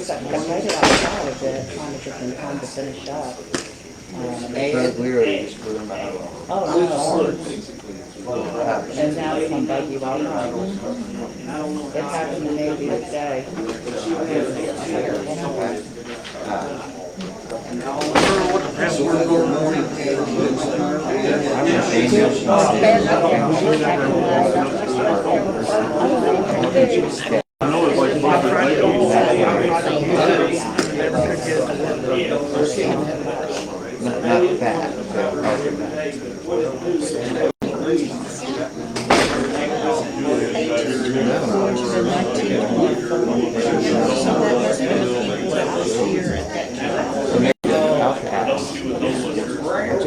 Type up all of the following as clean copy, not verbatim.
got made it out of college at trying to get them time to finish up. Oh, no. And now it's gonna bug you all night. It happened to me the other day. I know it's like not that.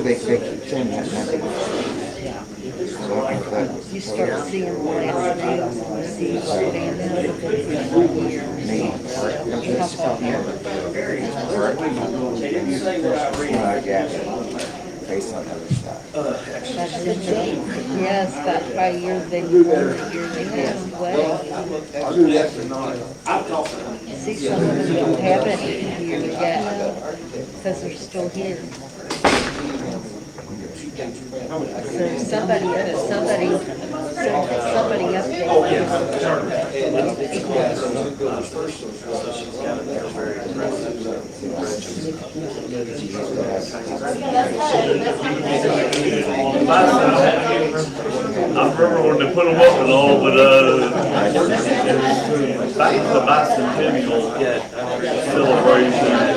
They keep saying that nothing. You start seeing last names on the seas stand Based on other stuff. Yes, that's why you're I'll do that tonight. See, some of them don't have it here yet because they're still here. So somebody up there. Oh, yeah. I remember when they put them up and all, but back to the bicentennial celebration.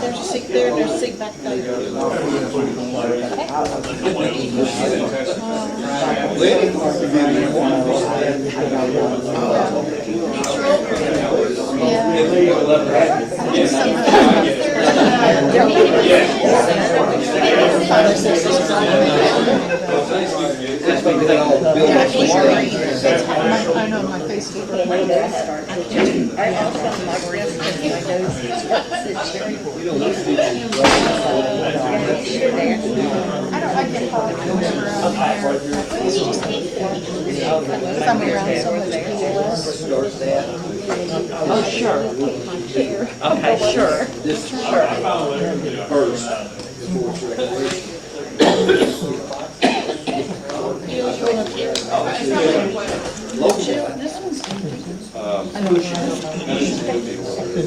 There's a seat there and there's a seat back there. I know my face is I also my wrist and my nose is I get hot I'm around so much people. oh, sure. Okay, sure. This one's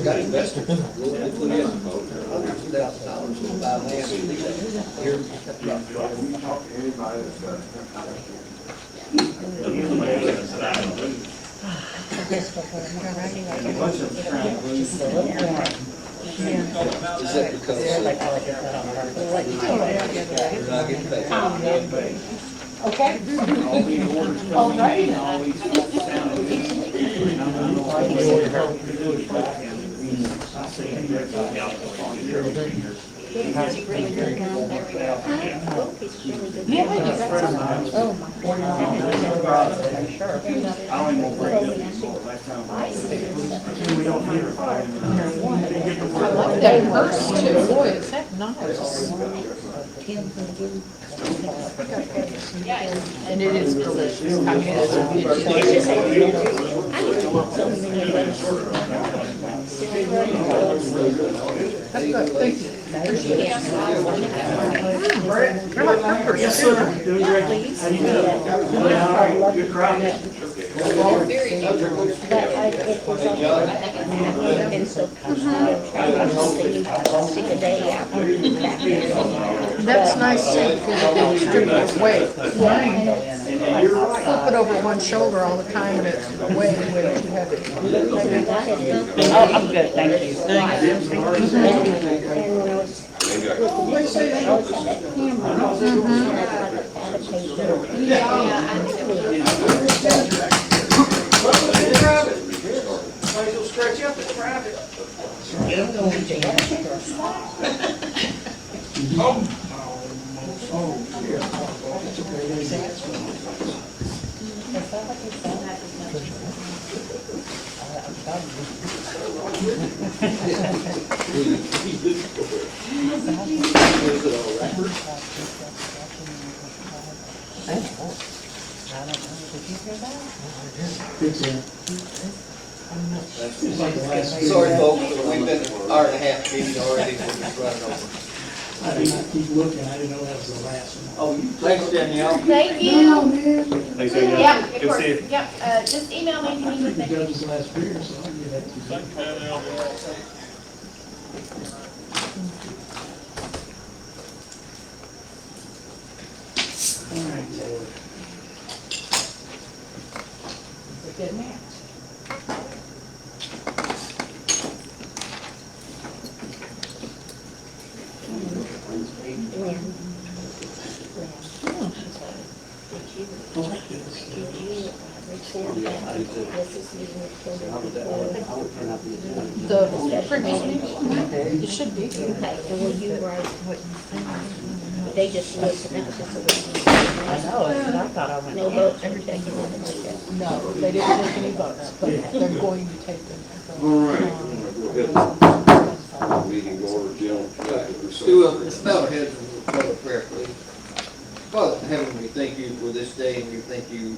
Got invested. Is that because you're not getting paid? okay. All right. I like that purse too. Boy, is that nice. And it is delicious. I mean, it's a good choice. That's good. Thank you. Yes, sir. Doing great. How you doing? Good crowd. But it was like, I've been so tired, I think you stick a day out. That's nice too, because it can distribute its weight. Flip it over one shoulder all the time and it's way too heavy. Oh, I'm good, thank you. And when I was, I always had that camera, and I tried to add a page. Sorry, folks, but we've been an hour and a half meeting already, we're just running over. I did not keep looking, I didn't know that was the last one. Oh, thanks, Danielle. Thank you. Thanks, Danielle. Yeah, Good it works. to see you. Yep, just email me if you I need think the anything. judge's last beer, so I'll give that to you. All right, Lord. It's a good match. I like this. The previous meeting, it should be. Okay, and will you write what you think? They just looked and that was just a. I know, and I thought I went. No votes ever taken, nothing like that. No, they didn't take any votes, but they're going to take them. All right, go ahead. Meeting order, Jim. Do a spell ahead and a prayer, please. Father in heaven, we thank you for this day, and we thank you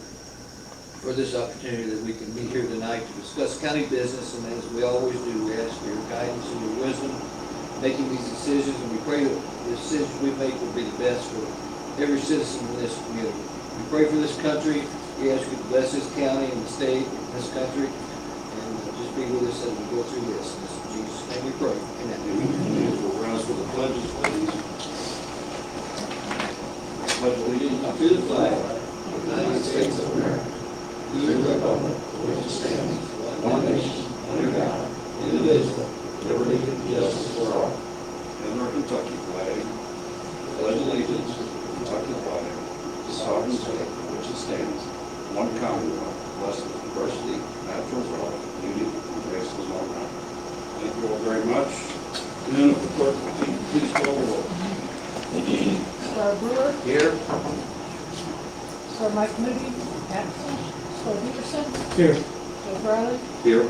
for this opportunity that we can be here tonight to discuss county business, and as we always do, we ask for your guidance and your wisdom making these decisions, and we pray that the decisions we make will be the best for every citizen in this community. We pray for this country. We ask you to bless this county and the state and this country, and just be with us as we go through this. In Jesus' name we pray. Amen. Amen. We'll rise for the pledges, please. Pledge allegiance to the flag of the United States of America, to the republic for which it stands, one nation, under God, indivisible, with liberty and justice for all. And our Kentucky flag. Pledge allegiance to the Kentucky flag, the sovereign state for which it stands, one commonwealth, blessed with diversity, natural wealth, unity, and grace is all around. Thank you all very much. And the clerk, please call the roll. Star Brewer, Here. Star Mike Moody, absent. Star Peterson, Here. Star Riley, Here.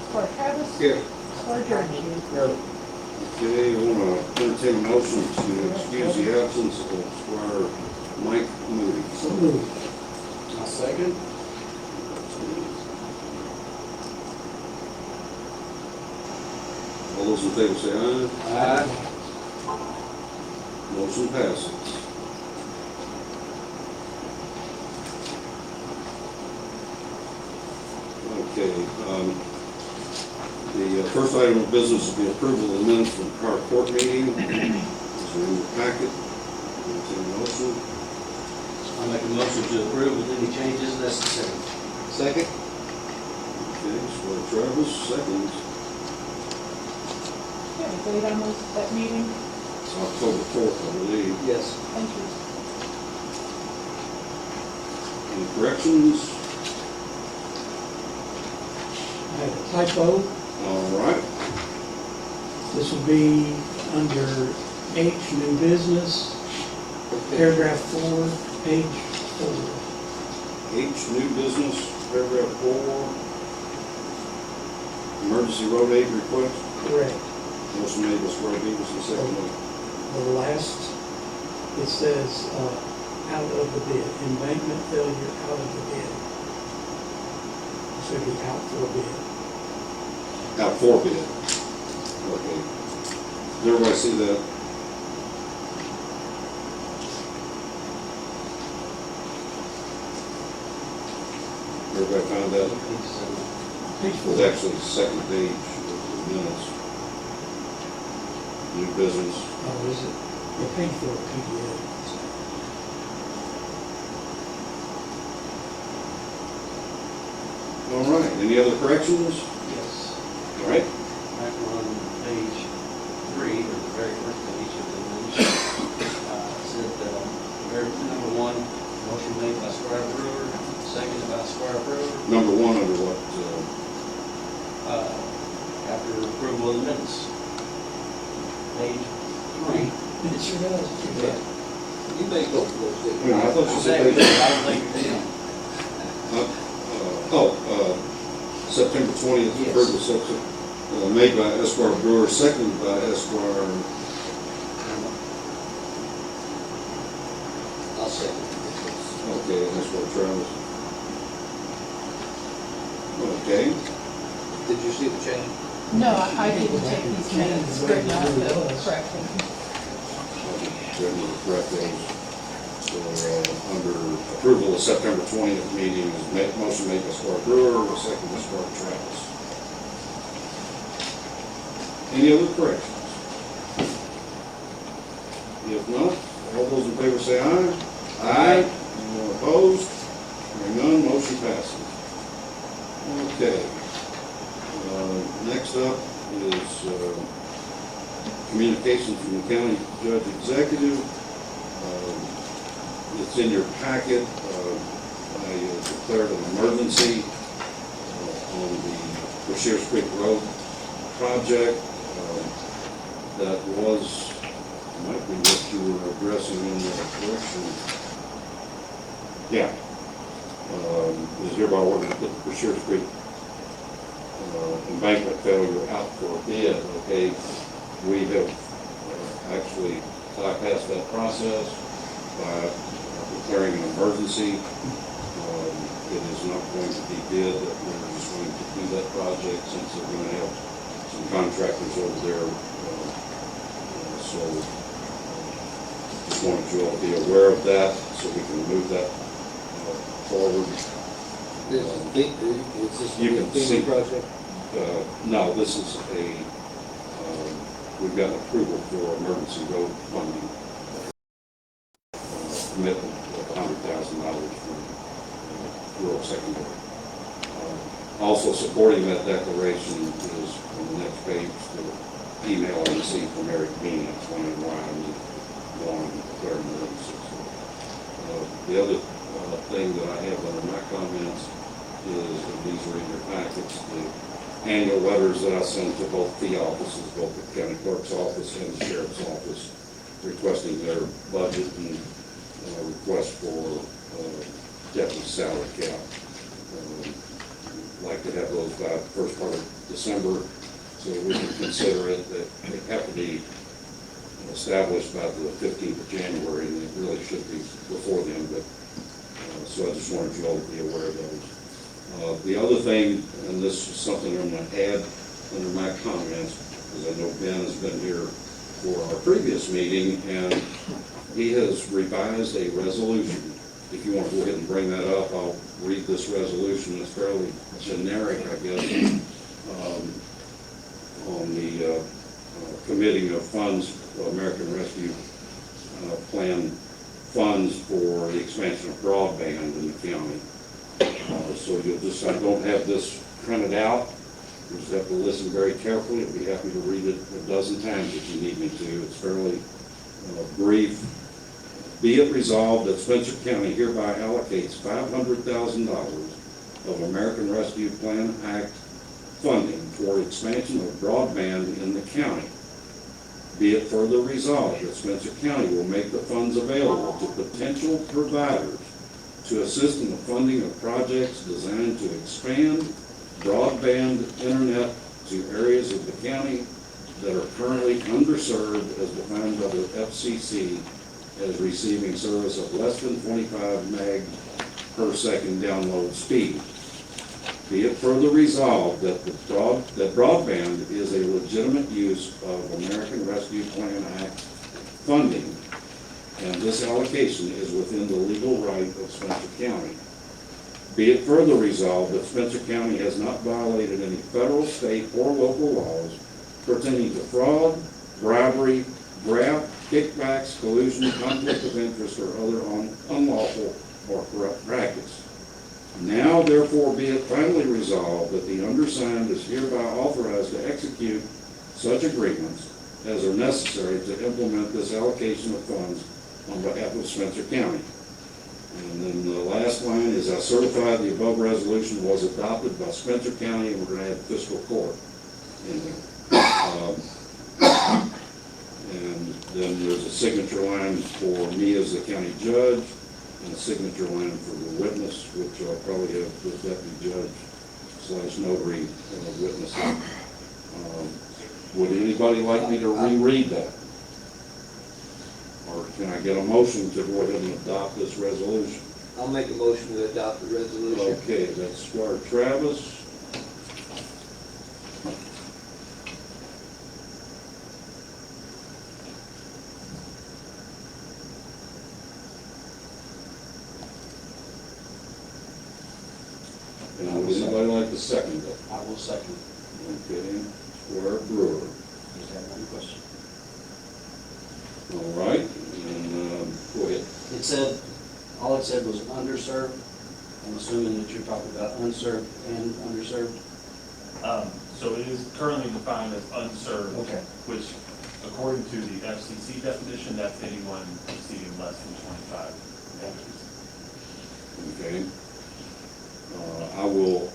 Star Travis, Here. Star George. Okay, I want to entertain a motion to excuse the absence of Squire Mike Moody. So moved. A second. All those in favor say aye. Aye. Motion passes. Okay, the first item of business is the approval of the minutes from the prior court meeting. Is there in the packet? Entertain a motion. I make a motion to approve with any changes necessary. Second. Okay, Squire Travis, seconds. Yeah, the date on that meeting, It's October 4th, I believe. Yes. thank you. Any corrections? I have a typo. All right. This will be under H, new business, paragraph 4, page 4. H, new business, paragraph 4. Emergency road aid request. Correct. Motion made by Squire Beavis, second by The last, it says, out of the bid, embankment failure out of the bid. It should be out for bid. out for bid. Okay. Did everybody see that? Everybody found that? Page It 4. was actually the second page of the minutes. New business. Oh, is it? Yeah, page 4, PDF. All right, any other corrections? Yes, All right, back on page 3, or the very first page of the minutes, said, number 1, motion made by Squire Brewer, seconded by Squire Brewer, number one under what, after approval of the minutes. Page 3. It sure does. You may go for those, wait a minute, I thought you I said don't page, think you did. September 20th, Yes. approval September, made by Esquire Brewer, seconded by Esquire, I'll second. okay, Esquire Travis. Okay, Did you see the change? No, I didn't take these minutes straight out the correct one. then we'll correct those. So, under approval of September 20th meeting, is motion made by Esquire Brewer, second by Esquire Travis. Any other corrections? If not, all those in favor say aye. Aye. Anyone opposed? Hearing none, motion passes. Okay. Next up is communication from the county judge executive. It's in your packet. I declared an emergency on the Shears Creek Road project. That might be what you were addressing in the correction. Yeah. Is hereby ordered to put the Shears Creek embankment failure out for bid. Okay, we have actually bypassed that process by declaring an emergency. It is not going to be bid, that we're just going to do that project since they're going to have some contractors over there. So just wanted you all to be aware of that so we can move that forward. Is this You can a see- FEMA project? No, this is we've got approval for emergency road funding. Commitment of $100,000 from rural secondary. Also supporting that declaration is on the next page, the email I received from Eric Bean explaining why I need going to declare an emergency. The other thing that I have under my comments is, and these are in your packets, the annual letters that I send to both the offices, both the county clerk's office and the sheriff's office, requesting their budget and request for deputy salary cap. Like to have those by the first part of December, so we can consider it. That they have to be established by the 15th of January, and it really should be before then, but so I just wanted you all to be aware of those. The other thing, and this is something I'm going to add under my comments, because I know Ben has been here for our previous meeting, and he has revised a resolution. If you want to go ahead and bring that up, I'll read this resolution. It's fairly generic, I guess, on the committing of funds, American Rescue Plan funds for the expansion of broadband in the county. So you'll just, I don't have this printed out. You just have to listen very carefully. I'd be happy to read it a dozen times if you need me to. It's fairly brief. Be it resolved that Spencer County hereby allocates $500,000 of American Rescue Plan Act funding for expansion of broadband in the county. Be it further resolved that Spencer County will make the funds available to potential providers to assist in the funding of projects designed to expand broadband internet to areas of the county that are currently underserved as defined by the FCC as receiving service of less than 25 meg per second download speed. Be it further resolved that broadband is a legitimate use of American Rescue Plan Act funding, and this allocation is within the legal right of Spencer County. Be it further resolved that Spencer County has not violated any federal, state, or local laws pertaining to fraud, bribery, graft, kickbacks, collusion, conflict of interest, or other unlawful or corrupt practice. Now therefore be it finally resolved that the undersigned is hereby authorized to execute such agreements as are necessary to implement this allocation of funds on behalf of Spencer County. And then the last line is, I certify the above resolution was adopted by Spencer County, and we're going to add fiscal court in there. And then there's a signature line for me as the county judge, and a signature line for the witness, which I'll probably have the deputy judge / notary witnessing. Would anybody like me to reread that? Or can I get a motion to go ahead and adopt this resolution? I'll make a motion to adopt the resolution. Okay, that's Squire Travis. And would anybody like to second it? I will second. Okay, Squire Brewer. Just have one question. All right, and go ahead. It said, all it said was underserved. I'm assuming that you're talking about unserved and underserved. So it is currently defined as unserved, Okay. which according to the FCC definition, that's anyone exceeding less than 25 acres. Okay. I will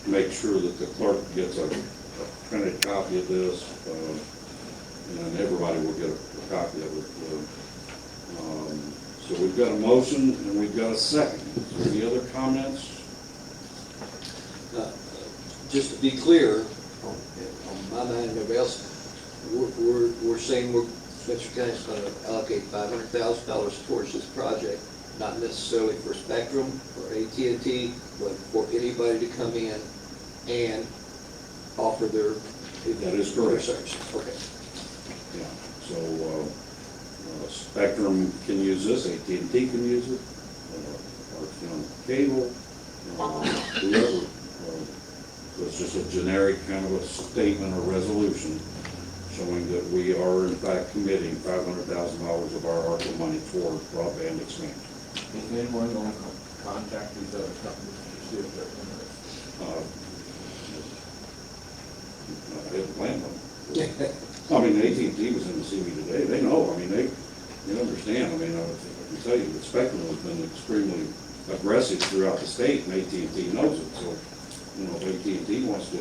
make sure that the clerk gets a printed copy of this, and everybody will get a copy of it. So we've got a motion and we've got a second. Is there any other comments? Just to be clear, on my mind and everybody else, we're saying Spencer County's going to allocate $500,000 towards this project, not necessarily for Spectrum or AT&T, but for anybody to come in and offer their. That is correct. Services. Okay. Yeah. So Spectrum can use this, AT&T can use it, Archon Cable, whoever. So it's just a generic kind of a statement or resolution showing that we are in fact committing $500,000 of our ARPA money toward broadband expansion. Is anyone going to contact these other companies to see if they're interested? I didn't plan on it. I mean, AT&T was in to see me today. They know. I mean, they understand. I mean, I can tell you that Spectrum has been extremely aggressive throughout the state, and AT&T knows it. So, you know, if AT&T wants to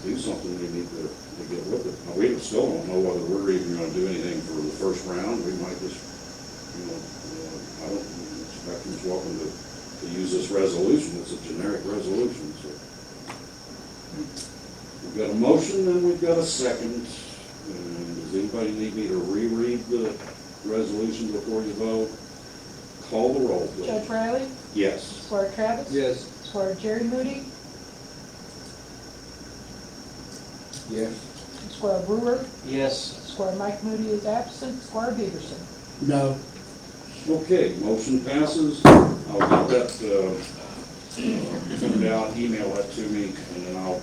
do something, they need to get with it. Now, we still don't know whether we're even going to do anything for the first round. We might just, you know, I don't. Spectrum's welcome to use this resolution. It's a generic resolution. So we've got a motion and we've got a second. And does anybody need me to reread the resolution before you vote? Call the roll, please. Judge Riley? Yes. Squire Travis? Yes. Squire Jerry Moody? Yes. Squire Brewer? Yes. Squire Mike Moody is absent. Squire Peterson? No. Okay, motion passes. I'll get that printed out, email that to me, and then I'll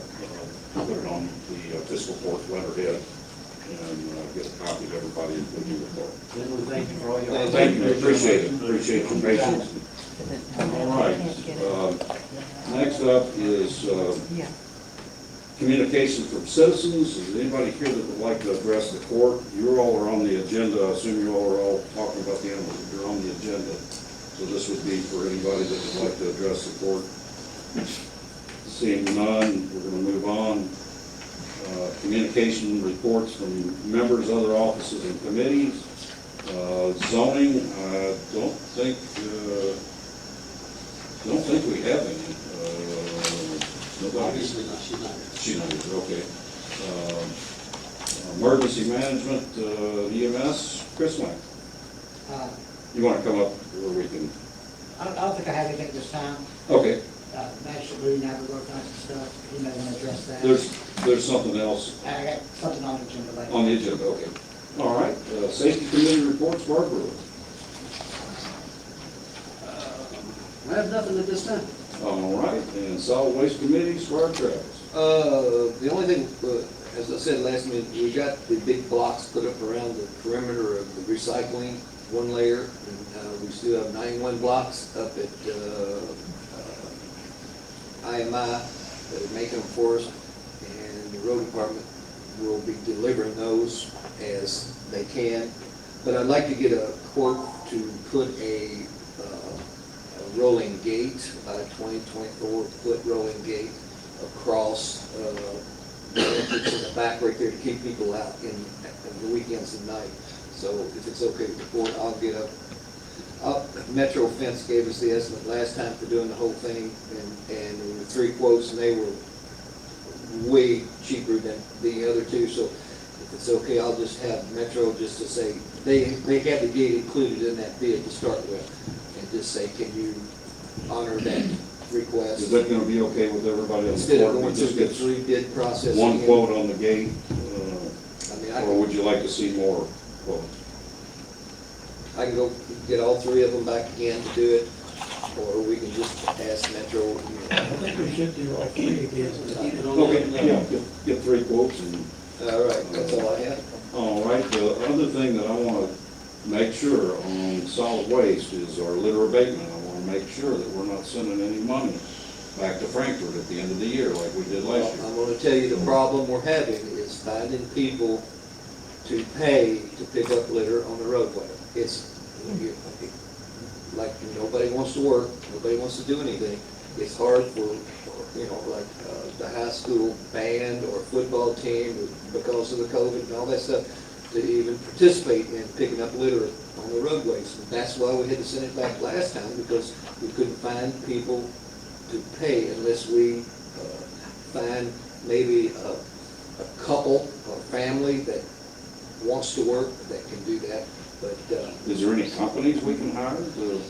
put it on the fiscal court letterhead and get a copy of everybody, including the clerk. Then we thank you for all your. Thank you, appreciate it, appreciate your patience. All right, next up is communications from citizens. Is there anybody here that would like to address the court? You all are on the agenda. I assume you all are all talking about the animals. You're on the agenda. So this would be for anybody that would like to address the court. Seeing none, we're going to move on. Communication reports from members, other offices and committees. Zoning, I don't think we have any. Nobody. Obviously not, she's not here. She's not here, okay. Emergency management, EMS, Chris Lang. You want to come up where we can? I don't think I have anything this time. Okay. National Blue Network, kinds of stuff, you may want to address that. There's something else I got something on the agenda later. on the agenda, okay. All right, safety committee reports, Barbara. I have nothing at this time. All right, and solid waste committee, Squire Travis. The only thing, as I said last minute, we got the big blocks put up around the perimeter of the recycling, one layer. And we still have 91 blocks up at IMI that are making them for us. And the road department will be delivering those as they can. But I'd like to get a quote to put a rolling gate, about a 24-foot rolling gate across the entrance in the back right there to keep people out in the weekends and night. So if it's okay with the board, I'll get up. Metro Fence gave us the estimate last time for doing the whole thing, and there were 3 quotes, and they were way cheaper than the other 2. So if it's okay, I'll just have Metro just to say, they have the gate included in that bid to start with, and just say, can you honor that request? Is that gonna be okay with everybody else? Instead of going through the 3 bid process. One again. quote on the gate, I or would you like to see more quotes? I can go get all 3 of them back again to do it, or we can just ask Metro. I think we should do all 3 again. Okay, yeah, get 3 quotes and. All right, that's all I have. All right, the other thing that I want to make sure on solid waste is our litter abatement. I want to make sure that we're not sending any money back to Frankfurt at the end of the year like we did last year. I'm going to tell you the problem we're having is finding people to pay to pick up litter on the roadway. It's like nobody wants to work, nobody wants to do anything. It's hard for, like the high school band or football team because of the COVID and all that stuff to even participate in picking up litter on the roadways. And that's why we had to send it back last time, because we couldn't find people to pay unless we find maybe a couple or family that wants to work that can do that. But is there any companies we can hire to?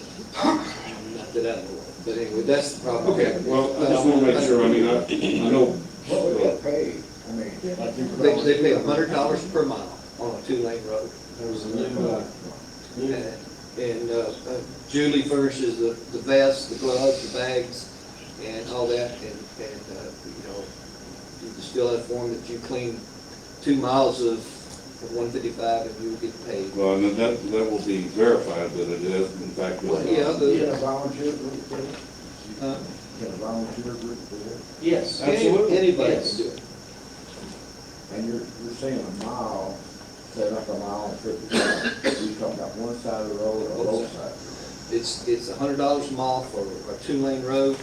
Not that I know of. But anyway, that's the problem. Okay, well, I just want to make sure, I mean, I know. What would that pay? I mean, like you could They pay $100 per mile on a 2-lane road. There was a new, And Julie furnishes the vest, the gloves, the bags, and all that, and you just fill out a form that you clean 2 miles of 155 and you will get paid. Well, and then that will be verified that it is, in fact. Well, yeah, Can a volunteer group do it? uh, Can a volunteer group do it? yes. Absolutely. Anybody Yes. can do it. And you're saying a mile, say like a mile and 50 miles. You talking about one side of the road or both sides? It's $100 a mile for a 2-lane road.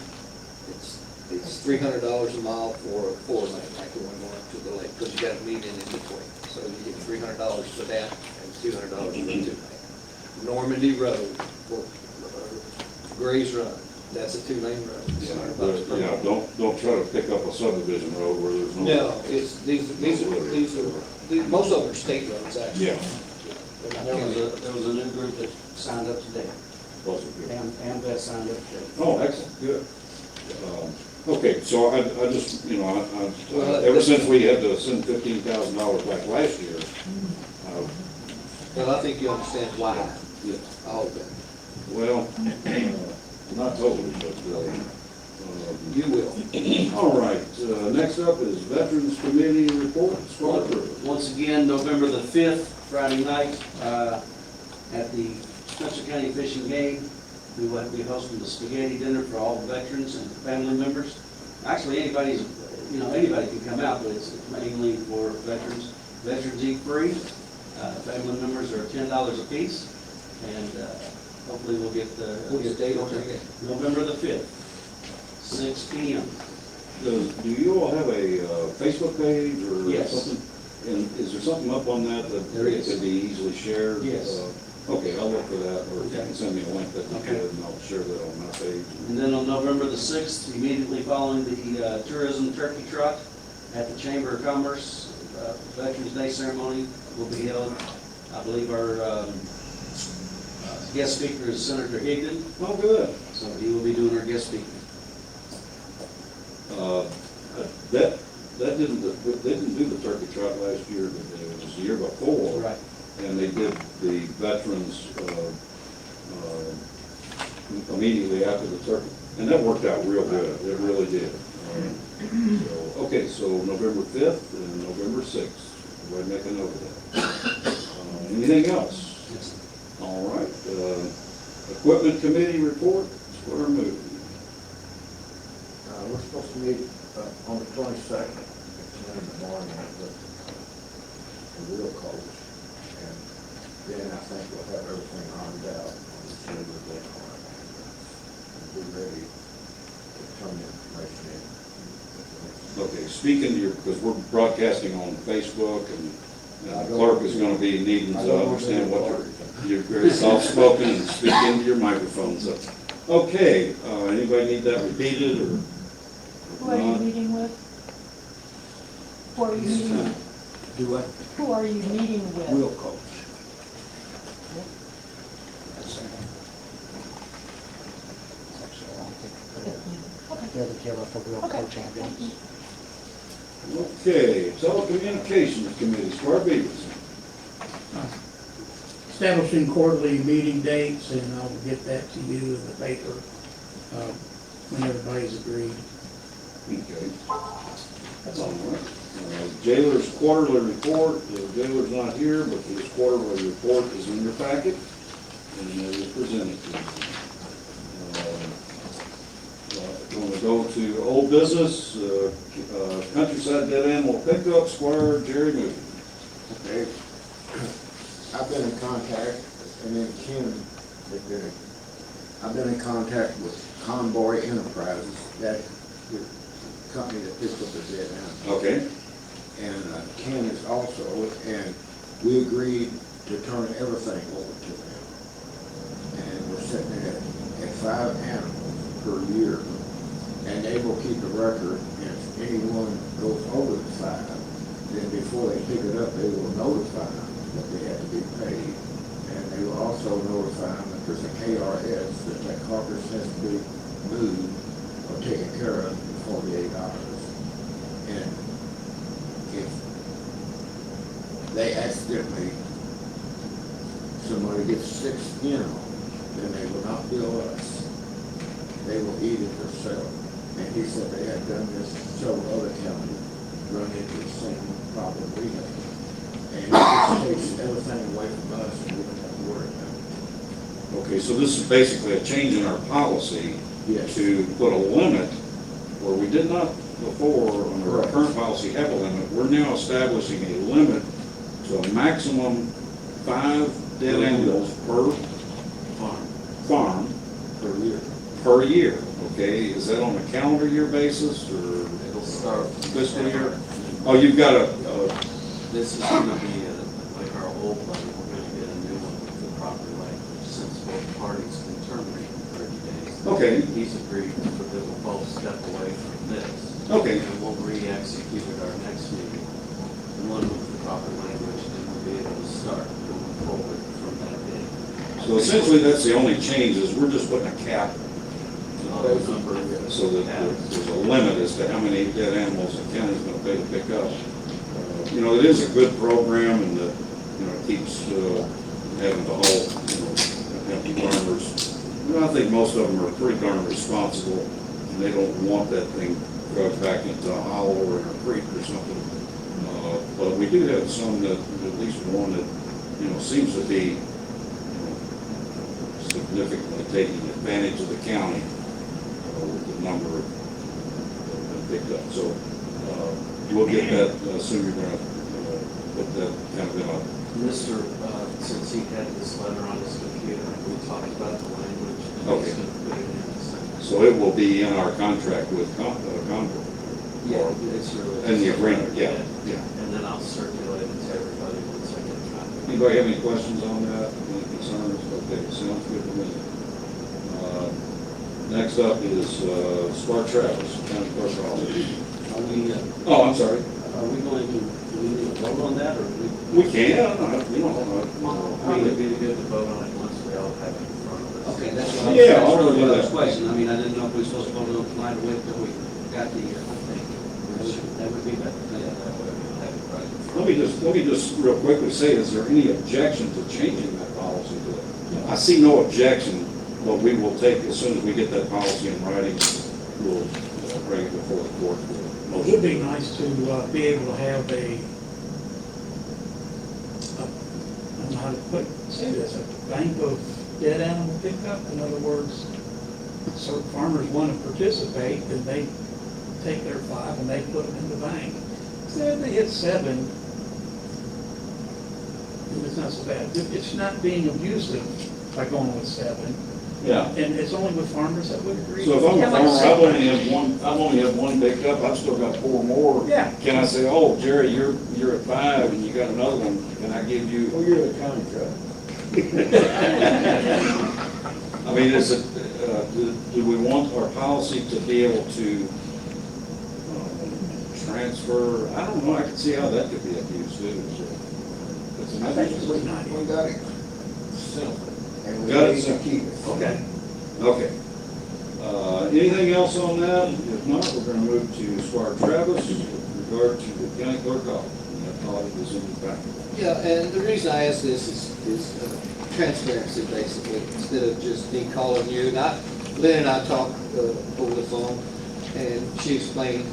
It's $300 a mile for a 4-lane, like the one going up to the lake, because you got to meet in between. So you get $300 for that and $200 for the 2-lane. Normandy Road for Gray's Run, that's a 2-lane road. It's $100 per mile. Don't try to pick up a subdivision road where there's no. No, these are, most of them are state roads, actually. Yeah. There was a new group that signed up today. Yeah. And that signed up today. Oh, excellent, good. Okay, so I just, Well, ever since we had to send $15,000 back last year, Well, I think you understand why. yeah, I hope that. well, not totally, but, You will. all right, next up is Veterans Committee report, Squire Travis. Once again, November the 5th, Friday night, at the Spencer County Fishing Game, we will be hosting the spaghetti dinner for all veterans and family members. Actually, anybody can come out, but it's mainly for veterans. Veterans eat free. Family members are $10 a piece, and hopefully we'll get the date on it? November the 5th, 6 p.m. Do you all have a Facebook page or Yes. something? And is there something up on that There is. could be easily shared? Yes. Okay, I'll look for that, or if you Okay. can send me a link that you Okay. could, and I'll share that on my page. And then on November the 6th, immediately following the tourism turkey trot at the Chamber of Commerce, Veterans Day ceremony will be held. I believe our guest speaker is Senator Higdon, Oh, good. so he will be doing our guest speaking. They didn't do the turkey trot last year, but it was the year before. Right. And they did the veterans, immediately after the turkey. And that worked out real good, it really did. Okay, so November 5th and November 6th, go ahead and make a note of that. Anything else? All right, Equipment Committee report, square move. We're supposed to meet on the 22nd, at 10 in the morning, at the wheel coach. And then I think we'll have everything ironed out on the silver day corner. And be ready to turn the information in. Okay, speaking to your, because we're broadcasting on Facebook and the clerk is going to be needing to understand what you're very soft-spoken and speak into your microphone. So, okay, anybody need that repeated or? Who are you meeting with? Who are you meeting with? Do what? Who are you meeting with? Wheel coach. They're the killer for real co-champions. Okay, Telecommunications Committee, Square Beavers. Establishing quarterly meeting dates, and I'll get that to you in the paper when everybody's agreed. Okay. That's all right. Jailer's quarterly report, the jailer's not here, but his quarterly report is in your packet, and it is presented to you. Going to go to old business, Countryside Dead Animal Pickup, Squire Jerry Moody. Okay. I've been in contact, and then Ken, I've been in contact with Convoy Enterprises, that's the company that picks up the dead animals. Okay. And Ken is also, and we agreed to turn everything over to them. And we're sitting at 5 animals per year. And they will keep a record, and if anyone goes over the 5, then before they pick it up, they will notify them that they have to be paid. And they will also notify them that there's a KRS, that carcass has to be moved or taken care of in 48 hours. And if they accidentally, somebody gets 6 in on, then they will not bill us. They will eat it themselves. And he said they had done this in several other counties, run into the same problem we have. And it just takes everything away from us, and we don't have to worry about it. Okay, so this is basically a change in our policy Yes. to put a limit where we did not before, under our current policy, have a limit. We're now establishing a limit to a maximum 5 dead animals per farm per year. Okay, is that on a calendar year basis or? It'll start. Fiscal year? Oh, you've got a, This is gonna be like our old one, we're gonna get a new one with the proper language, since both parties can terminate in 30 days. okay, He's agreed that we'll both step away from this. okay. And we'll re-execute at our next meeting, the one with the proper language, and we'll be able to start going forward from that day. So essentially, that's the only change, is we're just putting a cap On the number of so that there's a limit as to how many dead animals the county's gonna pay to pick up. You know, it is a good program, and that, you know, keeps having to haul, you know, empty farmers. You know, I think most of them are pretty darn responsible, and they don't want that thing drugged back into a hollow or in a creek or something. But we do have some that, at least one that, you know, seems to be, you know, significantly taking advantage of the county with the number of picked up. So we'll get that, soon you're gonna put that kind of in a. Mr., since he had this letter on his computer, we talked about the language, and Okay. he's gonna put it in the second. So it will be in our contract with Concord. Yeah, it's really. And the agreement, yeah, yeah. And then I'll circulate it to everybody once I get a copy. Anybody have any questions on that, any concerns? Okay, sounds good to me. Next up is Squire Travis, County Clerk's Office. Are we, Oh, I'm sorry. are we going to, do we need to vote on that, or do we? We can, we don't know. I think it'd be good to vote on it once we all have it in front of us. Okay, that's what I was, Yeah, that's I'll really do my that. question. I mean, I didn't know if we were supposed to vote on it tonight or wait till we got the, That would be better. Yeah, that way we'll have it right in front. Let me just real quickly say, is there any objection to changing that policy to it? I see no objection But we will take, as soon as we get that policy in writing, we'll bring it before the court. It would be nice to be able to have I don't know how to say this, a bank of dead animal pickup. In other words, certain farmers want to participate, and they take their 5 and they put them in the bank. So if they hit 7, it's not so bad. It's not being abusive by going with 7. Yeah. And it's only with farmers that would agree. So if I'm a farmer, I've only have one pickup, I've still got 4 more. Yeah. Can I say, oh, Jerry, you're at 5 and you got another one, can I give you? Well, you're the county judge. I mean, is it, do we want our policy to be able to transfer? I don't know, I can see how that could be abused too. It's I think it's really not. We got it simple, and we Got it need to simple. keep it. Okay. Okay. Anything else on that? If not, we're gonna move to Squire Travis with regard to the county clerk audit. And that audit is in the packet. Yeah, and the reason I ask this is transparency, basically, instead of just me calling you. Lynn and I talked over the phone, and she explained,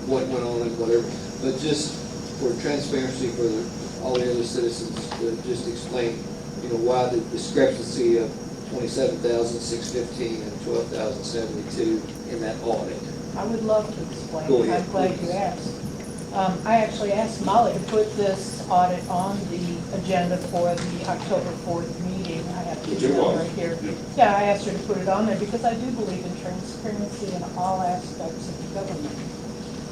what went on and whatever. But just for transparency for all the other citizens, to just explain, why the discrepancy of $27,615 and $12,072 in that audit. I would love to explain. Go ahead, I'm glad please. you asked. I actually asked Molly to put this audit on the agenda for the October 4th meeting. I have Did to you do want? right here. Yeah. Yeah, I asked her to put it on there because I do believe in transparency in all aspects of the government.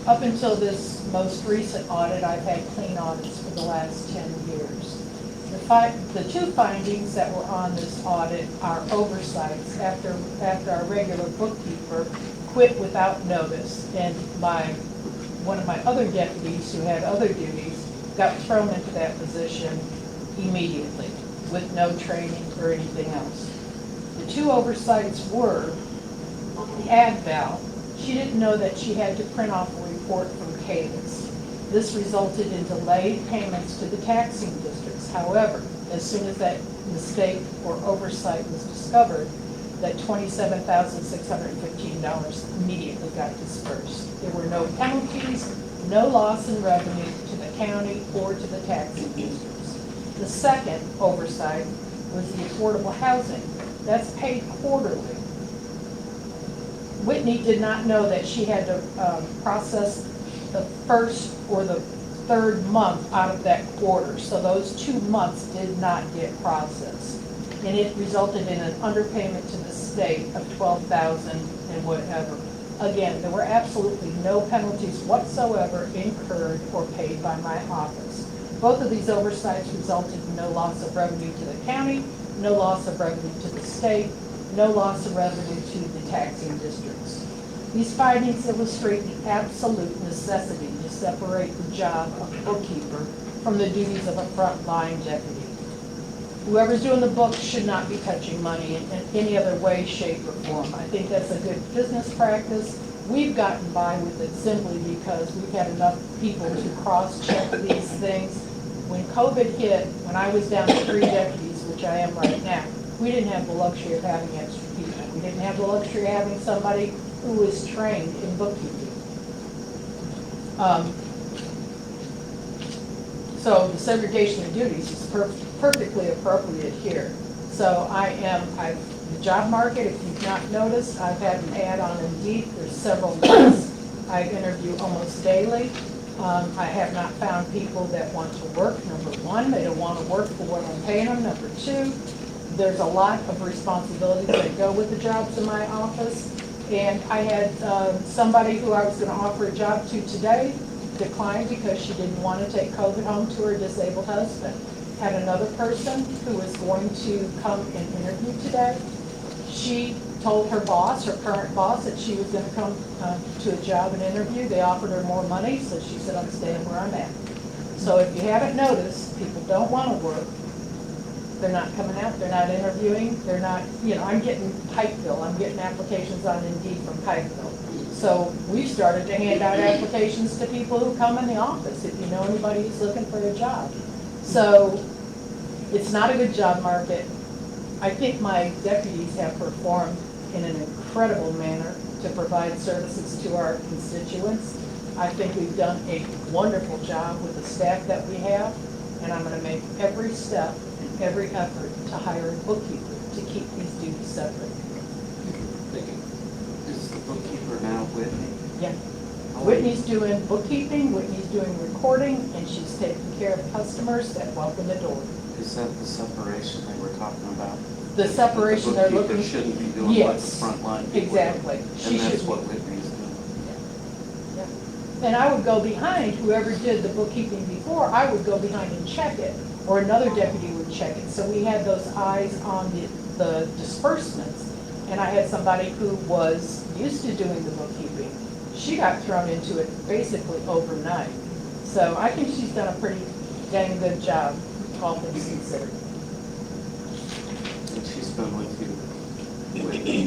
Up until this most recent audit, I've had clean audits for the last 10 years. The 2 findings that were on this audit are oversights after our regular bookkeeper quit without notice, and one of my other deputies who had other duties got thrown into that position immediately with no training or anything else. The 2 oversights were the ad val. She didn't know that she had to print off a report from Cadence. This resulted in delayed payments to the taxing districts. However, as soon as that mistake or oversight was discovered, that $27,615 immediately got dispersed. There were no penalties, no loss in revenue to the county or to the taxing districts. The second oversight was the affordable housing. That's paid quarterly. Whitney did not know that she had to process the first or the 3rd month out of that quarter. So those 2 months did not get processed. And it resulted in an underpayment to the state of $12,000 and whatever. Again, there were absolutely no penalties whatsoever incurred or paid by my office. Both of these oversights resulted in no loss of revenue to the county, no loss of revenue to the state, no loss of revenue to the taxing districts. These findings illustrate the absolute necessity to separate the job of bookkeeper from the duties of a frontline deputy. Whoever's doing the books should not be touching money in any other way, shape, or form. I think that's a good business practice. We've gotten by with it simply because we've had enough people to cross-check these things. When COVID hit, when I was down to 3 deputies, which I am right now, we didn't have the luxury of having extra people. We didn't have the luxury of having somebody who was trained in bookkeeping. So the segregation of duties is perfectly appropriate here. So the job market, if you've not noticed, I've had an ad on Indeed for several months. I interview almost daily. I have not found people that want to work. Number 1, they don't want to work for what I'm paying them. Number 2, there's a lot of responsibilities that go with the jobs in my office. And I had somebody who I was going to offer a job to today declined because she didn't want to take COVID home to her disabled husband. Had another person who was going to come and interview today. She told her boss, her current boss, that she was going to come to a job and interview. They offered her more money, so she said, I'm staying where I'm at. So if you haven't noticed, people don't want to work. They're not coming out, they're not interviewing, they're not, I'm getting Pikeville, I'm getting applications on Indeed from Pikeville. So we've started to hand out applications to people who come in the office, if you know anybody who's looking for a job. So it's not a good job market. I think my deputies have performed in an incredible manner to provide services to our constituents. I think we've done a wonderful job with the staff that we have, and I'm gonna make every step and every effort to hire a bookkeeper to keep these duties separate. Thank you. Is the bookkeeper now Whitney? Yeah. Whitney's doing bookkeeping, Whitney's doing recording, and she's taking care of customers that walk in the door. Is that the separation they were talking about? The separation they're looking. The bookkeeper shouldn't be doing what the Yes, front line people do. exactly. She And that's should what be. Whitney's doing. Yeah. And I would go behind, whoever did the bookkeeping before, I would go behind and check it, or another deputy would check it. So we had those eyes on the disbursements, and I had somebody who was used to doing the bookkeeping. She got thrown into it basically overnight. So I think she's done a pretty dang good job, all things considered. And she's been with you.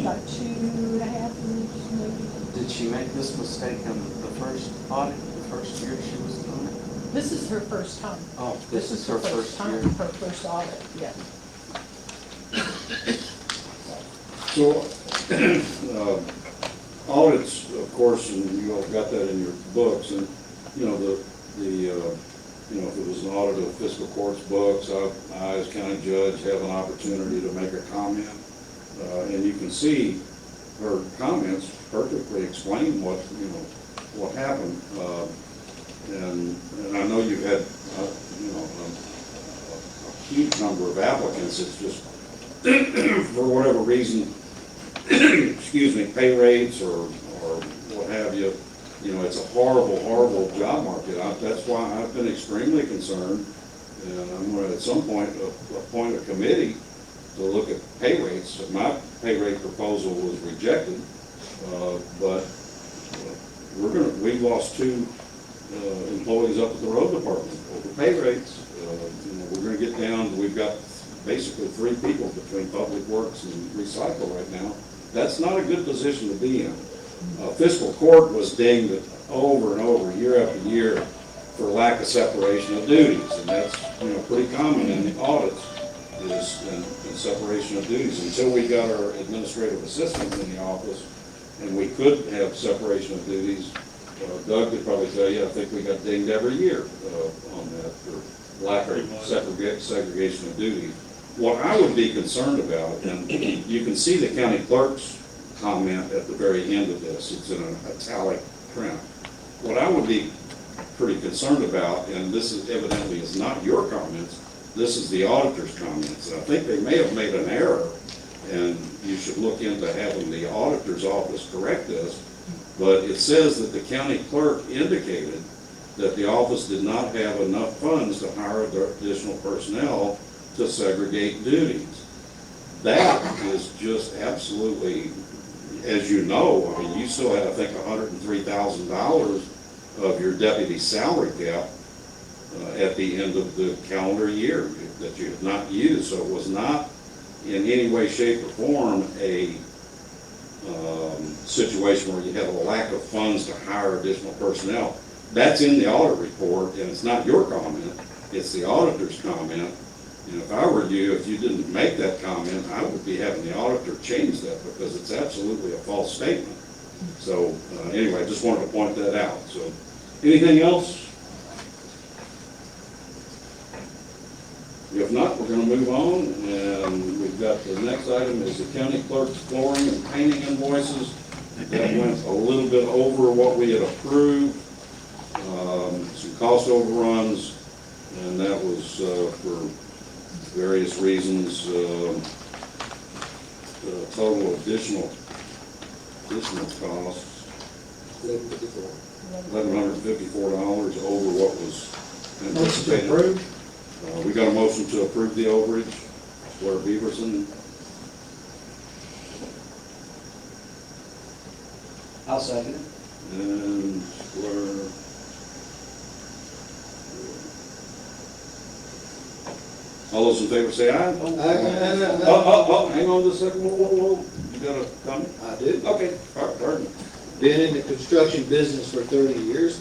About 2.5 years, maybe. Did she make this mistake in the first audit, the first year she was doing it? This is her first time. Oh, this is her first time, year. her first audit, yeah. So, audits, of course, and you all got that in your books, and, you know, you know, if it was an audit of fiscal court's books, I as county judge have an opportunity to make a comment, and you can see her comments perfectly explain what, you know, what happened, and I know you've had, you know, a huge number of applicants. It's just, for whatever reason, excuse me, pay rates or what have you, you know, it's a horrible, horrible job market. That's why I've been extremely concerned, and I'm going to at some point appoint a committee to look at pay rates. My pay rate proposal was rejected, but we've lost 2 employees up at the road department over pay rates. You know, we're going to get down, we've got basically 3 people between Public Works and Recycle right now. That's not a good position to be in. Fiscal court was dinged over and over, year after year, for lack of separation of duties, and that's, you know, pretty common in the audits, is in separation of duties. Until we got our administrative assistant in the office, and we could have separation of duties, Doug could probably tell you, I think we got dinged every year on that for lack of segregation of duties. What I would be concerned about, and you can see the county clerk's comment at the very end of this, it's in an italic print. What I would be pretty concerned about, and this is evidently is not your comments, this is the auditor's comments. And I think they may have made an error, and you should look into having the auditor's office correct this, but it says that the county clerk indicated that the office did not have enough funds to hire the additional personnel to segregate duties. That is just absolutely, as you know, I mean, you still had, I think, $103,000 of your deputy salary cap at the end of the calendar year that you have not used. So it was not in any way, shape, or form a situation where you had a lack of funds to hire additional personnel. That's in the audit report, and it's not your comment, it's the auditor's comment. And if I were you, if you didn't make that comment, I would be having the auditor change that, because it's absolutely a false statement. So anyway, I just wanted to point that out. So anything else? If not, we're going to move on, and we've got the next item is the county clerk's flooring and painting invoices. That went a little bit over what we had approved, some cost overruns, and that was for various reasons, total additional costs, $1,154 over what was anticipated. We got a motion to approve the overage. Square Beaverson. I'll second it. And Square. All those in favor say aye. Oh, hang on just a second. Whoa. You got a comment? I do. Okay, pardon. Been in the construction business for 30 years.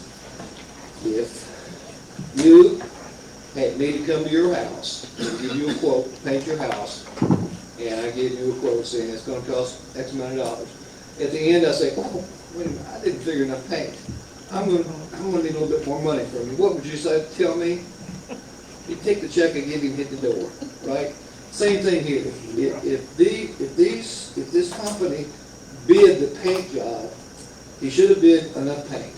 If you had me to come to your house, and give you a quote to paint your house, and I give you a quote saying it's gonna cost X amount of dollars. At the end, I say, oh, wait a minute, I didn't figure enough paint. I'm gonna need a little bit more money from you. What would you say, tell me? You take the check and give him, hit the door, right? Same thing here. If this company bid the paint job, he should have bid enough paint.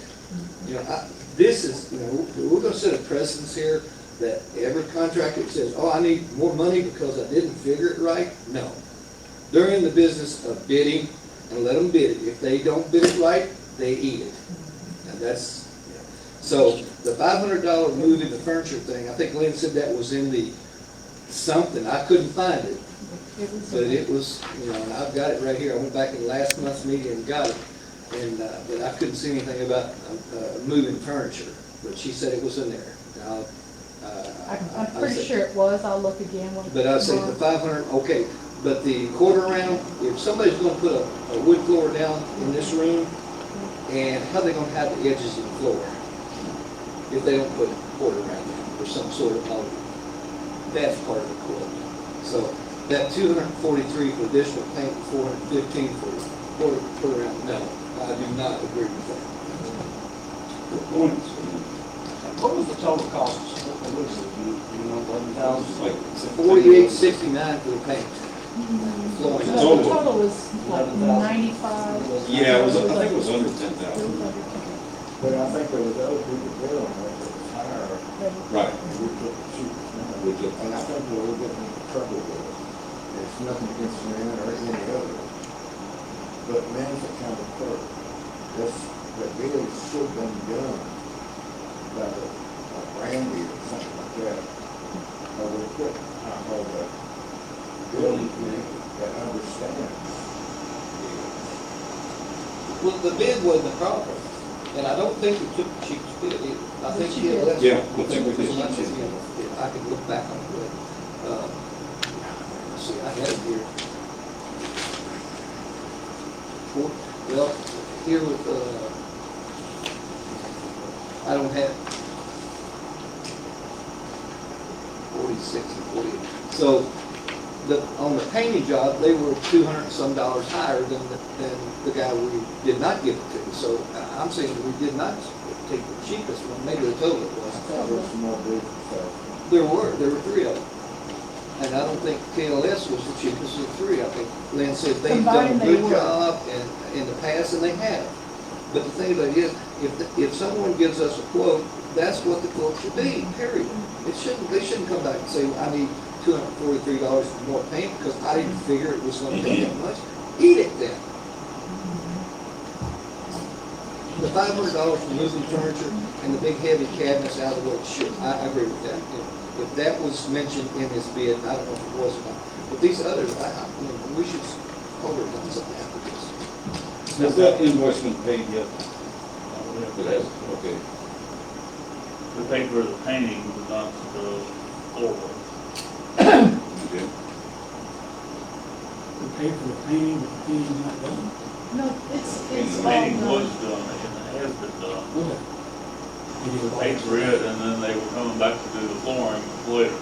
You know, this is, you know, we're gonna set a precedence here that every contractor that says, oh, I need more money because I didn't figure it right. No. They're in the business of bidding, and let them bid it. If they don't bid it right, they eat it. And that's, so the $500 moving the furniture thing, I think Lynn said that was in the something. I couldn't find it. But it was, you know, and I've got it right here. I went back in last month's meeting and got it. And, but I couldn't see anything about moving furniture. But she said it was in there. Now, I'm pretty sure it was, I'll look again. But I say the 500, okay, but the quarter round, if somebody's gonna put a wood floor down in this room, and how they gonna have the edges of the floor? If they don't put quarter round in, or some sort of molding. That's part of the quote. So, that 243 for additional paint, 415 for quarter round, no, I do not agree with that. What was the total cost? What was it, you know, 11,000? Like, 48.69 for the paint. Flooring. No, the total was like 95. yeah, it was, I think it was under 10,000. But I think there was other people there on that was higher. Right. And we took the cheapest one. And I think we're getting into trouble with it. It's nothing against man or any other. But man's a kind of clerk. That really should have been done by a Randy or something like that. Or the equipment, or the building committee that understands. Well, the bid wasn't a problem, and I don't think we took the cheapest bid either. I think he had less. Yeah, I think we did. As much as, you know, if I could look back on it, but, let's see, I had it here. Well, here with, I don't have 46 and 48. So, on the painting job, they were $200 and some higher than the guy we did not give it to. So I'm saying we did not take the cheapest one, maybe the total it was. I thought there was some more bids and stuff. There were three of them. And I don't think KLS was the cheapest of the three. I think Lynn said they've done a good job in the past, and they have. But the thing about it is, if someone gives us a quote, that's what the quote should be, period. They shouldn't come back and say, I need $243 for more paint because I didn't figure it was going to take that much. Eat it then. The $500 for moving furniture and the big heavy cabinets out of the way, sure, I agree with that. If that was mentioned in this bid, I don't know if it was or not. But these others, we should hold it on something after this. Has that invoice been paid yet? It has, okay. We paid for the painting, but not the floor. Okay. We paid for the painting, but the painting's not done. No, it's The all painting was done. done, and it has been done. Did you go Paid for it, and then they were coming back to do the flooring later.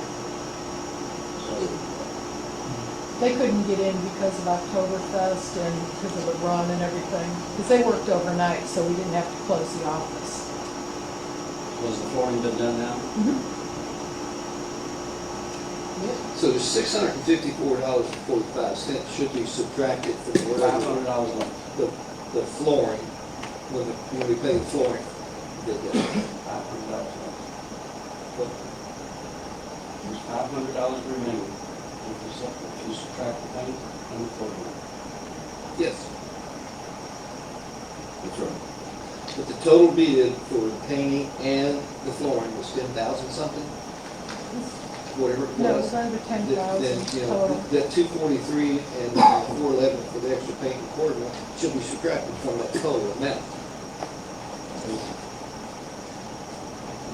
They couldn't get in because of Oktoberfest and because of the run and everything. Because they worked overnight, so we didn't have to close the office. Was the flooring been done now? So the $654.45 should be subtracted from whatever $500 the flooring, when we pay the flooring. $500. There's $500 remaining. If you subtract the paint and the flooring. Yes, That's right. but the total bid for the painting and the flooring was 10,000 something, whatever it No, it was. was under Then, 10,000 you know, total. that 243 and 411 for the extra paint and quarter should be subtracted from that total amount.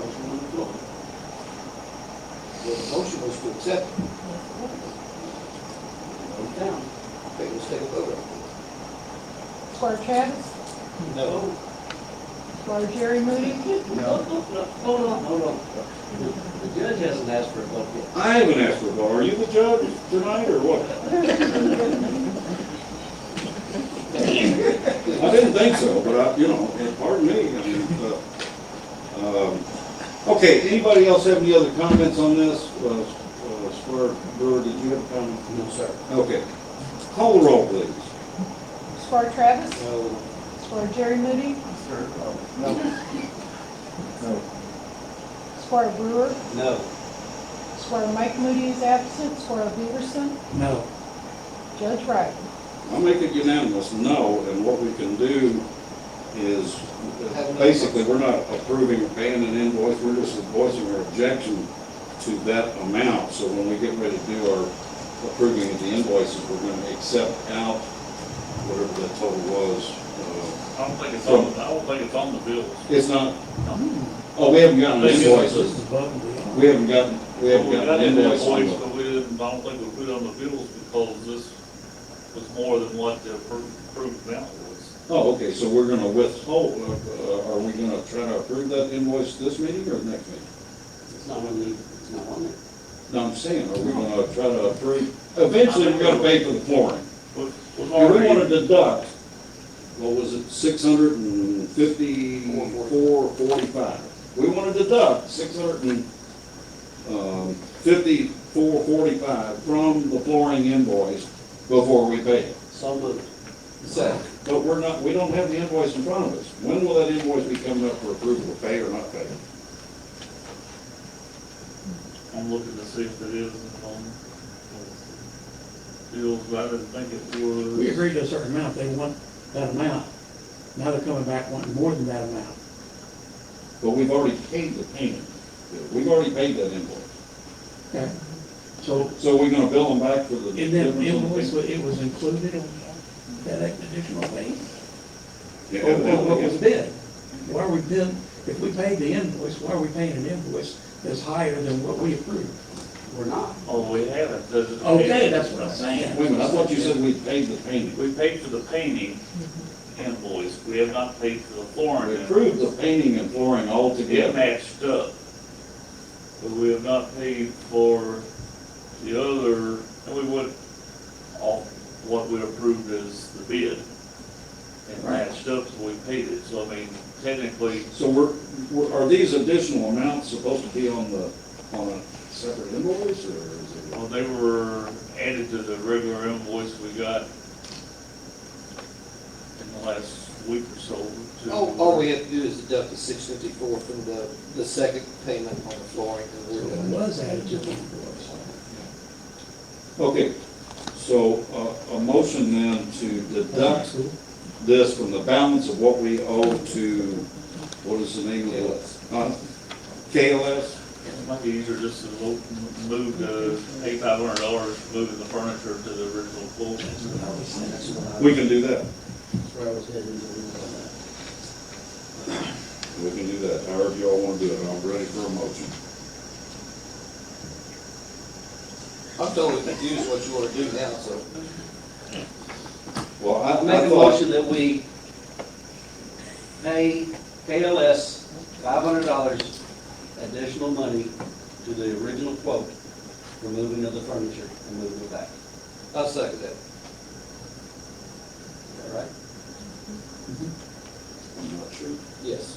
Motion on the floor. Well, the motion was to accept it. Vote down. Okay, let's take a vote on Squire Travis, it. No. Squire Jerry Moody, Hold on. The judge hasn't asked for a vote yet. I haven't asked for a vote. Are you the judge tonight or what? I didn't think so, but pardon me. I mean, okay, anybody else have any other comments on this? Squire Brewer, did you have a comment? No, sir. Okay. Call the roll, please. Squire Travis, No. Squire Jerry Moody, No. Squire Brewer, No. Squire Mike Moody is absent, Squire Beaverson, No. Judge Wright. I'll make it unanimous, no, and what we can do is, basically, we're not approving or paying an invoice, we're just voicing our objection to that amount, so when we get ready to do our approving of the invoices, we're gonna accept out whatever that total was. I don't think it's on the bills. It's not, oh, we haven't gotten This invoices, is above and beyond. we haven't gotten An invoice on invoice, the, but I don't think we put it on the bills because this was more than what the approved amount was. oh, okay, so we're gonna withhold, are we gonna try to approve that invoice this meeting or the next meeting? It's not on there. No, I'm saying, are we gonna try to approve, eventually we're gonna pay for the flooring. Was And we already- want to deduct, what was it, 654.45. We want to deduct 654.45 from the flooring invoice before we pay it. So moved. Second. But we don't have the invoice in front of us. When will that invoice be coming up for approval, to pay or not pay? I'm looking to see if it is on bills, but I didn't think it was. We agreed to a certain amount, they want that amount. Now they're coming back wanting more than that amount. But we've already paid the payment. We've already paid that invoice. Okay. So So we're gonna bill them back for the. in that difference on the invoice, payment? it was included, that additional pay? Yeah, Or what evidently, was bid? Why are we bid, if we paid the invoice, why are we paying an invoice that's higher than what we approved? We're not. Oh, we haven't. Okay, that's what I'm saying. Wait a minute, I thought you said we paid the painting. We paid for the painting invoice. We have not paid for the flooring. We invoice. approved the painting and flooring all It together. matched up. But we have not paid for the other, and we would, all, what we approved as the bid. And matched up, so we paid it. So I mean, technically, So are these additional amounts supposed to be on a separate invoice, or is it? well, they were added to the regular invoice we got in the last week or so. to- All we have to do is deduct the 654 from the second payment on the flooring, and So we're it done. was added to the invoice. Okay, so a motion then to deduct this from the balance of what we owe to, what is the name of it? KLS? It might be easier just to move the $8,500, moving the furniture to the original quote. We can do that. That's where I was heading. We can do that, however y'all want to do it. I'm ready for a motion. I'm totally confused what you want to do now, so. Well, I Make a thought, motion that we pay KLS $500 additional money to the original quote for moving of the furniture and moving it back. I'll second that. Is that right? I'm not sure. Yes.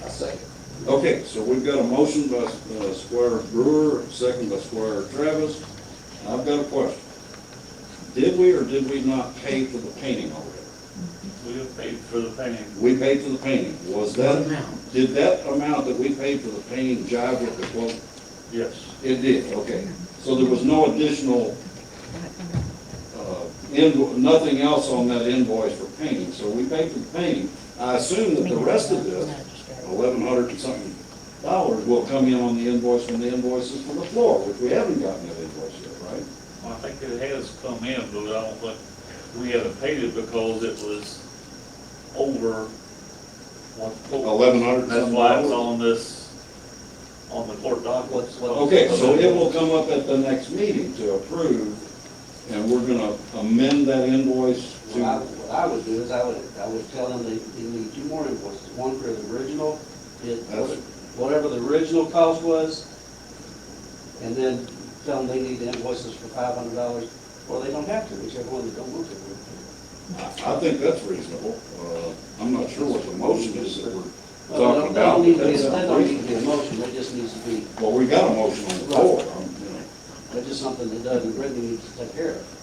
I'll second. Okay, so we've got a motion by Squire Brewer, second by Squire Travis. I've got a question. Did we or did we not pay for the painting already? We have paid for the painting. We paid for the painting. Was What that, amount? did that amount that we paid for the painting jive with the quote? Yes. It did, okay. So there was no additional, nothing else on that invoice for painting. So we paid for the painting. I assume that the rest of this, $1,100 and something dollars, will come in on the invoice from the invoices for the floor, which we haven't gotten that invoice yet, right? Well, I think it has come in, but I don't think, we haven't paid it because it was over what? $1,100 That's why it's on this, on the court docket. Okay, so it will come up at the next meeting to approve, and we're gonna amend that invoice What I would do is I would tell them they need 2 more invoices, one for the original, whatever the original cost was, and then tell them they need the invoices for $500, or they don't have to, whichever one they don't want to. I think that's reasonable. I'm not sure what the motion is that we're Well, talking they about. don't need but to be, that's that not don't need to be a reasonable. motion, that just needs to be, Well, we got a motion on the floor. that's just something that Doug and Brittany need to take care of.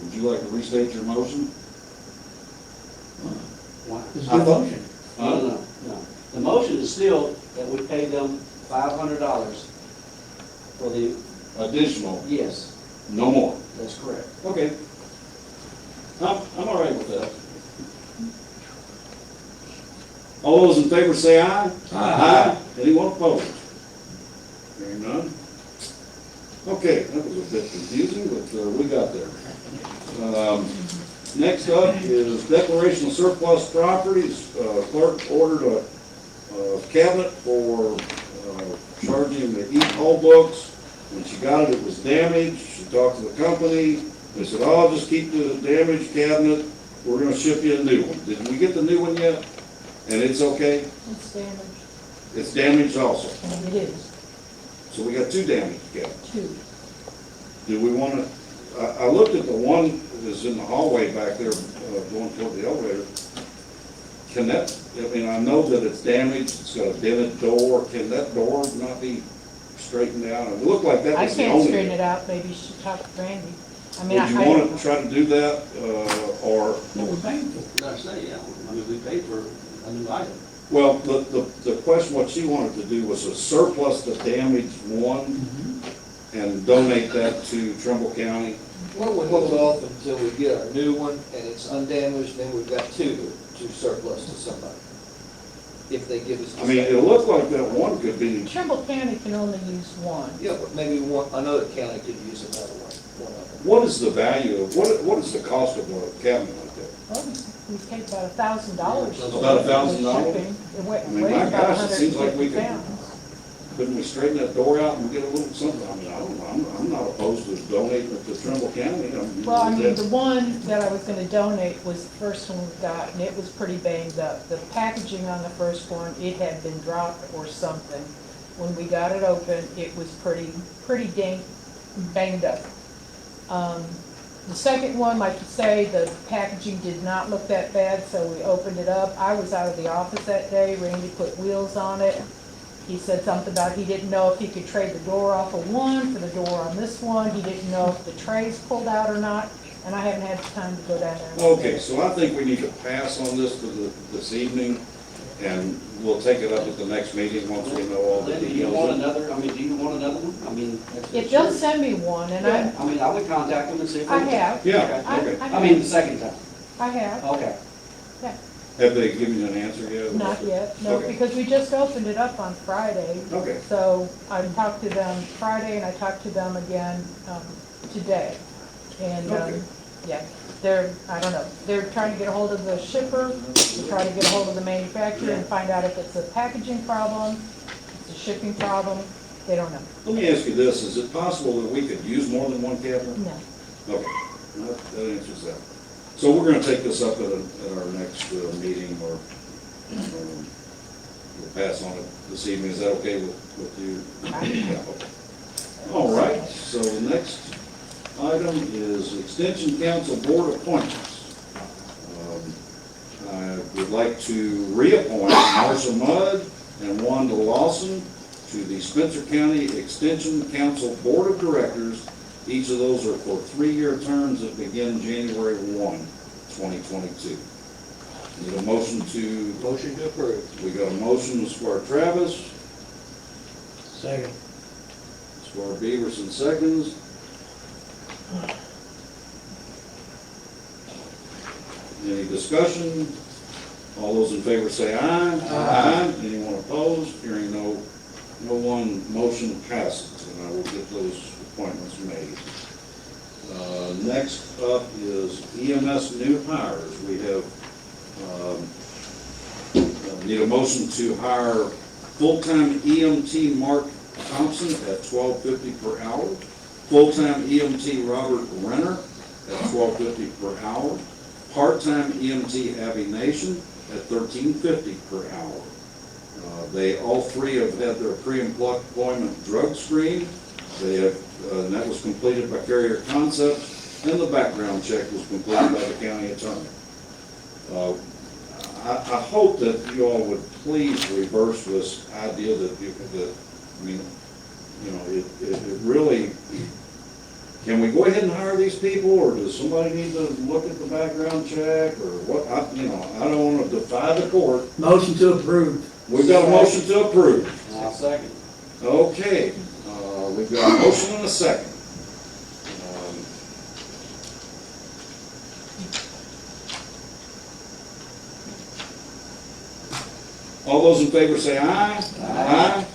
Would you like to restate your motion? Why? It's a I good thought- motion. No. The motion is still that we pay them $500 for the, Additional, yes, no more. that's correct. Okay. I'm all right with that. All those in favor say aye. Aye. Anyone opposed? Hearing none? Okay, that was a bit confusing, but we got there. Next up is declaration of surplus properties. Clerk ordered a cabinet for charging the e-poll books. When she got it, it was damaged. She talked to the company. They said, "Oh, just keep the damaged cabinet. We're gonna ship you a new one." Did we get the new one yet? And it's okay? It's damaged, It's damaged also. and it is, So we got 2 damaged cabinets. 2. Do we wanna, I looked at the one that's in the hallway back there, going toward the elevator. Can that, I mean, I know that it's damaged, it's got a dented door. Can that door not be straightened out? It looked like that I was the can't only. straighten it out, maybe you should talk to Randy. I mean, Would you want to try to do that, or, What we're paying for. Did I say, yeah, I mean, we paid for a new item. well, the question, what she wanted to do was to surplus the damaged one and donate that to Trumbull County. Why don't we hold off until we get our new one and it's undamaged, then we've got 2 to surplus to somebody. If they give us. the I mean, same. it looked like that one could be, Trimble County can only use 1. Yeah, but maybe another county could use another one of them. what is the value of, what is the cost of a cabinet like that? Well, we paid about $1,000. About $1,000? Shipping. It I mean, weighs my about gosh, it seems like we 150 could- pounds. Couldn't we straighten that door out and get a little something? I mean, I don't know, I'm not opposed to donating it to Trumbull County. Well, I mean, the one that I was gonna donate was the first one we got, and it was pretty banged up. The packaging on the first one, it had been dropped or something. When we got it open, it was pretty banged up. The second one, like you say, the packaging did not look that bad, so we opened it up. I was out of the office that day, Randy put wheels on it. He said something about he didn't know if he could trade the door off of one for the door on this one. He didn't know if the trays pulled out or not, and I haven't had time to go down there. Okay, so I think we need to pass on this this evening, and we'll take it up at the next meeting once we know all the Linda, do you want details. another, I mean, do you want another one? I mean. If they'll send me one, and Yeah, I mean, I would contact them and see if. I they- have. Yeah, I okay. I mean, the second time. I have, Okay. Have they given you an answer yet? not yet, no, Okay. because we just opened it up on Friday. Okay. So I talked to them Friday, and I talked to them again today. And, Okay. yeah, I don't know, they're trying to get a hold of the shipper, to try to get a hold of the manufacturer and find out if it's a packaging problem, it's a shipping problem, they don't know. Let me ask you this, is it possible that we could use more than one cabinet? No. Okay, that answers that. So we're gonna take this up at our next meeting, or we'll pass on it this evening. Is that okay with you? Yeah, okay. All right, so the next item is Extension Council Board appointments. I would like to reappoint Marcia Mudd and Wanda Lawson to the Spencer County Extension Council Board of Directors. Each of those are for 3-year terms that begin January 1, 2022. Need a motion to, Motion to approve. we got a motion, Squire Travis, Second. Squire Beaverson seconds. Any discussion? All those in favor say aye. Aye. Anyone opposed? Hearing no one, motion passes, and I will get those appointments made. Next up is EMS new hires. We have, need a motion to hire full-time EMT Mark Thompson at $12.50 per hour. Full-time EMT Robert Renner at $12.50 per hour. Part-time EMT Abby Nation at $13.50 per hour. They all three have had their pre-employment drug screen. They have, and that was completed by Carrier Concepts, and the background check was completed by the county attorney. I hope that you all would please reverse this idea that it really, can we go ahead and hire these people, or does somebody need to look at the background check, or what? I don't want to defy the court. Motion to approve. We've got a motion to approve. I'll second. Okay, we've got a motion and a second. All those in favor say aye. Aye.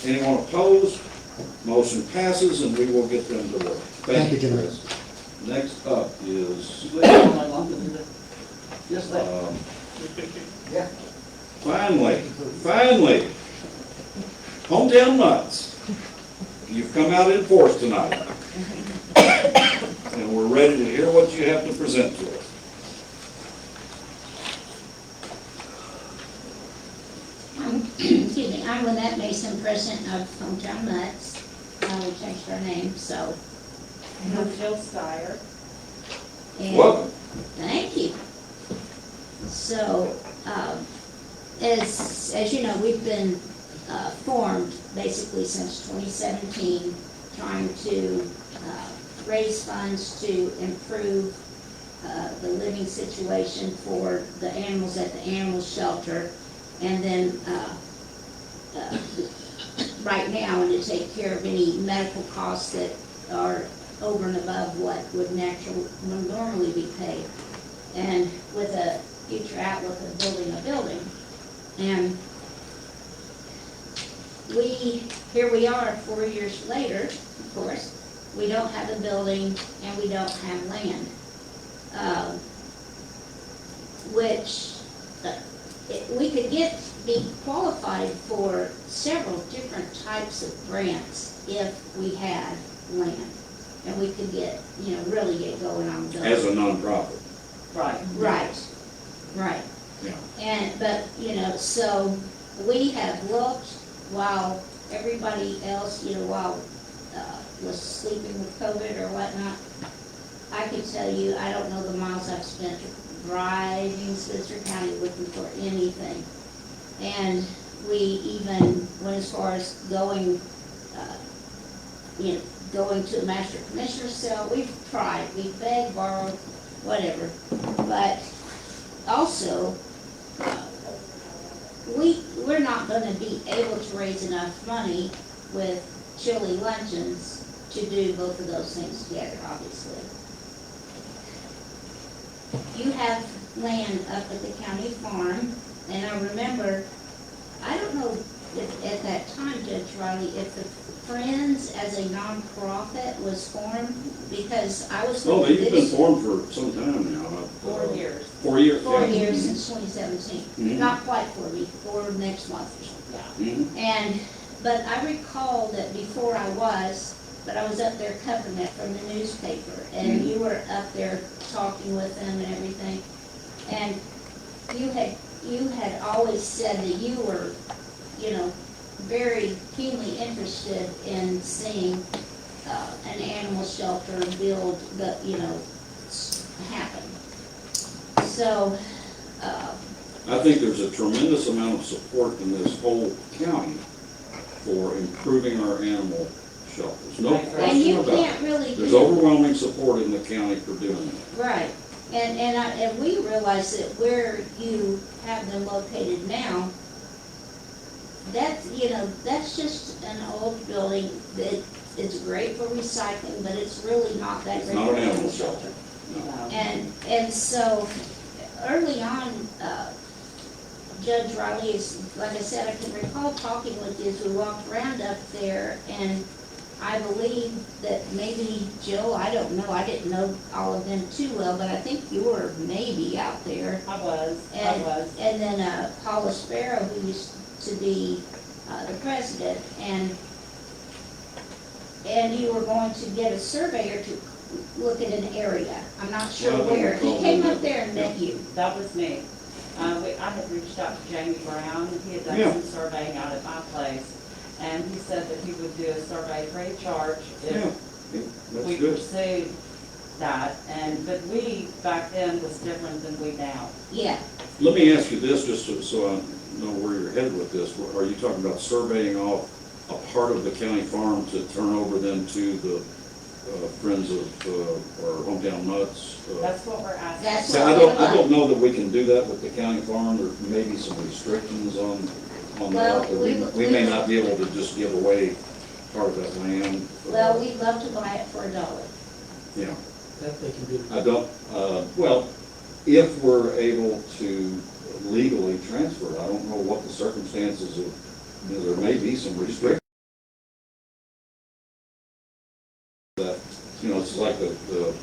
Anyone opposed? Motion passes, and we will get them to work. Thank you, Chris. Next up is, Just that. Yeah. finally, Hometown Nuts. You've come out in force tonight. And we're ready to hear what you have to present to us. Excuse me, I'm Lynette Mason, president of Hometown Nuts. We changed our name, so. And I'm Jill Steyer. And Welcome. thank you. So, as you know, we've been formed basically since 2017, trying to raise funds to improve the living situation for the animals at the animal shelter, and then right now, and to take care of any medical costs that are over and above what would normally be paid, and with a future outlook of building a building. And here we are 4 years later, of course. We don't have a building and we don't have land, which we could be qualified for several different types of grants if we had land. And we could really get going on building. As a nonprofit. Right. Yeah. But so we have looked while everybody else, was sleeping with COVID or whatnot. I can tell you, I don't know the miles I've spent driving Spencer County looking for anything. And we even went as far as going to a master commissioner's cell. We've tried, we've begged, borrowed, whatever. But also, we're not going to be able to raise enough money with chili luncheons to do both of those things together, obviously. You have land up at the county farm, and I remember, I don't know if at that time, Judge Riley, if the Friends as a nonprofit was formed, because I was. Oh, you've been formed for some time now. 4 years. 4 years. 4 yeah. years since 2017. Mhm. Not quite 4 next month or something. Mhm. But I recall that before I was up there covering that from the newspaper, and you were up there talking with them and everything. And you had always said that you were, very keenly interested in seeing an animal shelter build, happen. So, I think there's a tremendous amount of support in this whole county for improving our animal shelters. No and question you about can't it. really There's do. overwhelming support in the county for doing that. Right, and we realize that where you have them located now, that's just an old building that it's great for recycling, but it's really not that It's great not for an animal animal shelter. shelter. And so, early on, Judge Riley, like I said, I can recall talking with you as we walked around up there, and I believe that maybe Jill, I don't know, I didn't know all of them too well, but I think you were maybe out there. I was. And then Paula Sparrow, who used to be the president, and and you were going to get a surveyor to look at an area. I'm not sure Well, I where. don't He came up there and met you. That was me. I had reached out to Jamie Brown, he had Yeah. done some surveying out at my place, and he said that he would do a survey free of charge Yeah, if that's we good. pursued that, but we, back then, was different than we now. Yeah, Let me ask you this, just so I know where you're headed with this. Are you talking about surveying off a part of the county farm to turn over then to the Friends of, or Hometown Nuts? That's what we're asking. That's See, I don't know that we can do that with the county farm. There may be some restrictions on Well, that. we- We may not be able to just give away part of that land. well, we'd love to buy it for $1. Yeah. That they can do. I don't, well, if we're able to legally transfer it, I don't know what the circumstances of, there may be some restrictions. That, it's like the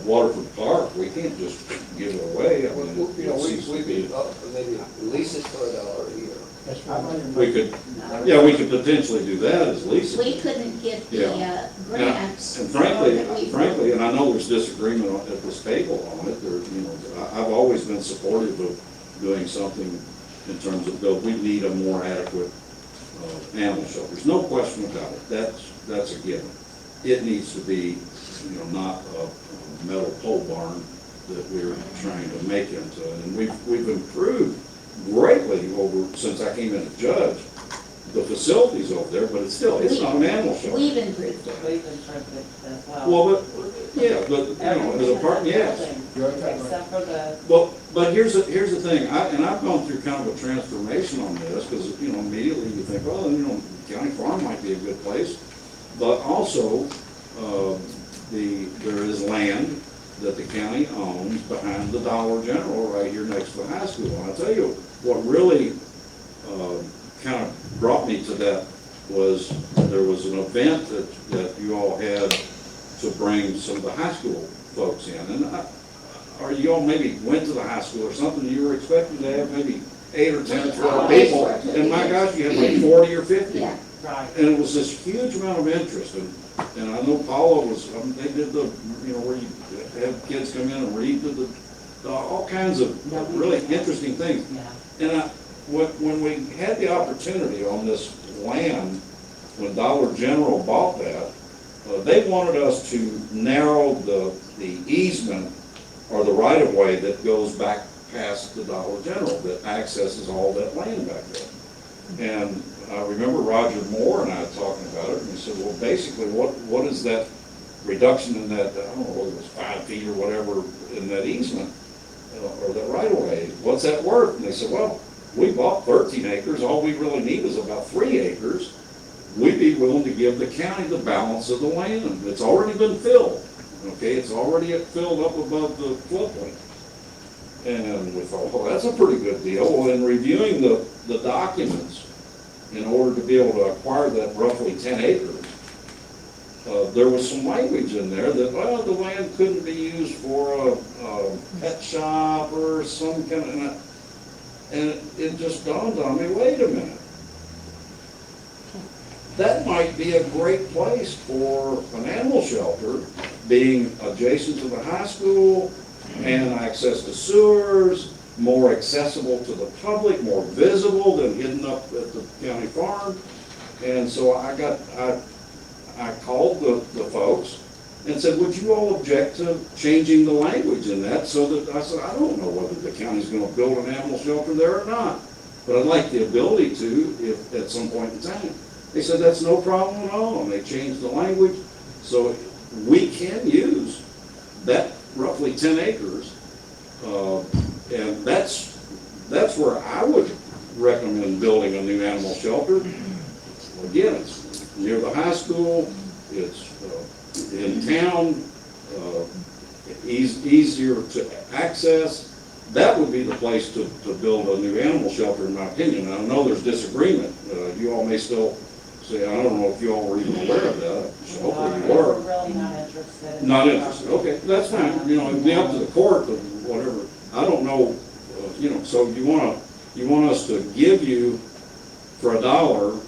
Waterford Park, we can't just give it away. I mean, You know, it we seems to be- could, maybe lease it for $1 a year. That's right. We could, yeah, we could potentially do that as leasing. We couldn't get the Yeah. grants. And that we- frankly, and I know there's disagreement at this table on it, I've always been supportive of doing something in terms of, we need a more adequate animal shelters, no question about it, that's a given. It needs to be, not a metal pole barn that we're trying to make into, and we've improved greatly since I came in as judge, the facilities over there, but it's not an animal shelter. We've improved it. We've improved it as well. Well, as a part, yes. Except for the, But here's the thing, I've gone through kind of a transformation on this, because, immediately you think, well, county farm might be a good place, but also, there is land that the county owns behind the Dollar General right here next to the high school. And I'll tell you, what really, kind of brought me to that was there was an event that you all had to bring some of the high school folks in. And or you all maybe went to the high school or something, you were expecting to have maybe 8 or 10 or 12 people. And my gosh, you had like 40 or 50. Yeah. right. And it was this huge amount of interest, and I know Paula was, they did the, where you have kids come in and read all kinds of really interesting things. Yeah. And when we had the opportunity on this land, when Dollar General bought that, they wanted us to narrow the easement or the right-of-way that goes back past the Dollar General, that accesses all that land back there. And I remember Roger Moore and I talking about it, and he said, well, basically, what is that reduction in that, I don't know whether it was 5 feet or whatever, in that easement, or that right-of-way, what's that worth? And they said, well, we bought 13 acres, all we really need is about 3 acres. We'd be willing to give the county the balance of the land. It's already been filled, okay? It's already filled up above the floodplain. And we thought, well, that's a pretty good deal. Well, in reviewing the documents, in order to be able to acquire that roughly 10 acres, there was some language in there that, well, the land couldn't be used for a pet shop or some kind of, and it just dawned on me, wait a minute. That might be a great place for an animal shelter, being adjacent to the high school and access to sewers, more accessible to the public, more visible than hidden up at the county farm. And so I called the folks and said, would you all object to changing the language in that? So that I said, I don't know whether the county's going to build an animal shelter there or not, but I'd like the ability to if at some point in time. They said, that's no problem at all, and they changed the language. So we can use that roughly 10 acres, and that's where I would recommend building a new animal shelter. Again, it's near the high school, it's in town, easier to access. That would be the place to build a new animal shelter, in my opinion. I know there's disagreement. You all may still say, I don't know if you all were even aware of that. So hopefully you We're were. really not interested. Not interested, okay, that's fine, it'd be up to the court or whatever, I don't know, so you want us to give you for $1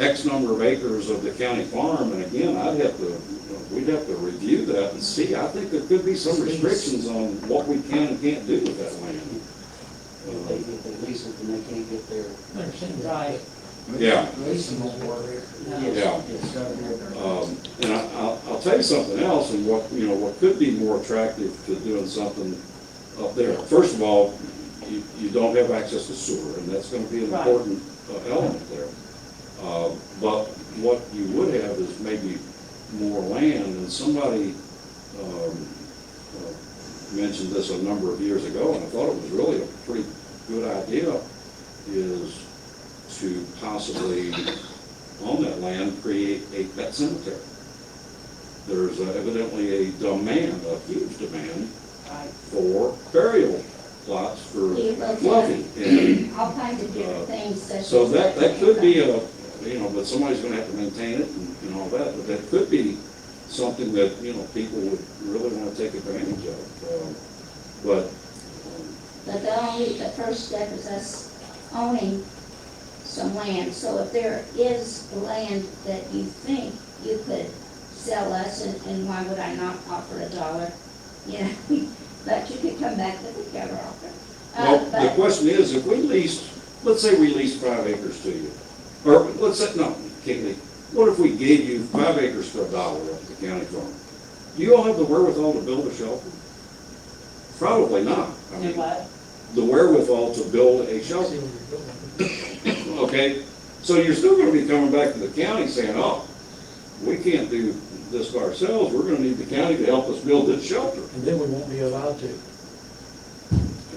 X number of acres of the county farm, and again, we'd have to review that and see. I think there could be some restrictions on what we can and can't do with that land. If they lease it, then they can't get their. Right. Yeah. Leasing won't work. Yeah. It's gotta be a- And I'll tell you something else, and what could be more attractive to doing something up there. First of all, you don't have access to sewer, and that's gonna be an Right. important element there. But what you would have is maybe more land, and somebody mentioned this a number of years ago, and I thought it was really a pretty good idea, is to possibly, on that land, create a pet cemetery. There's evidently a demand, a huge demand, Right. for burial plots for We looked at wealthy. And all kinds of different things such as. so that could be but somebody's gonna have to maintain it and all that, but that could be something that, people would really wanna take advantage of. But But the first step is us owning some land. So if there is land that you think you could sell us, and why would I not offer $1? But you could come back with a counter offer. well, the But question is, if we leased, let's say we leased 5 acres to you, or let's say, no, can't lease. What if we gave you 5 acres for $1 at the county farm? Do you all have the wherewithal to build a shelter? Probably not. I Do mean, what? the wherewithal to build a See shelter. what you're doing. Okay, so you're still gonna be coming back to the county saying, oh, we can't do this ourselves, we're gonna need the county to help us build this shelter. And then we won't be allowed to,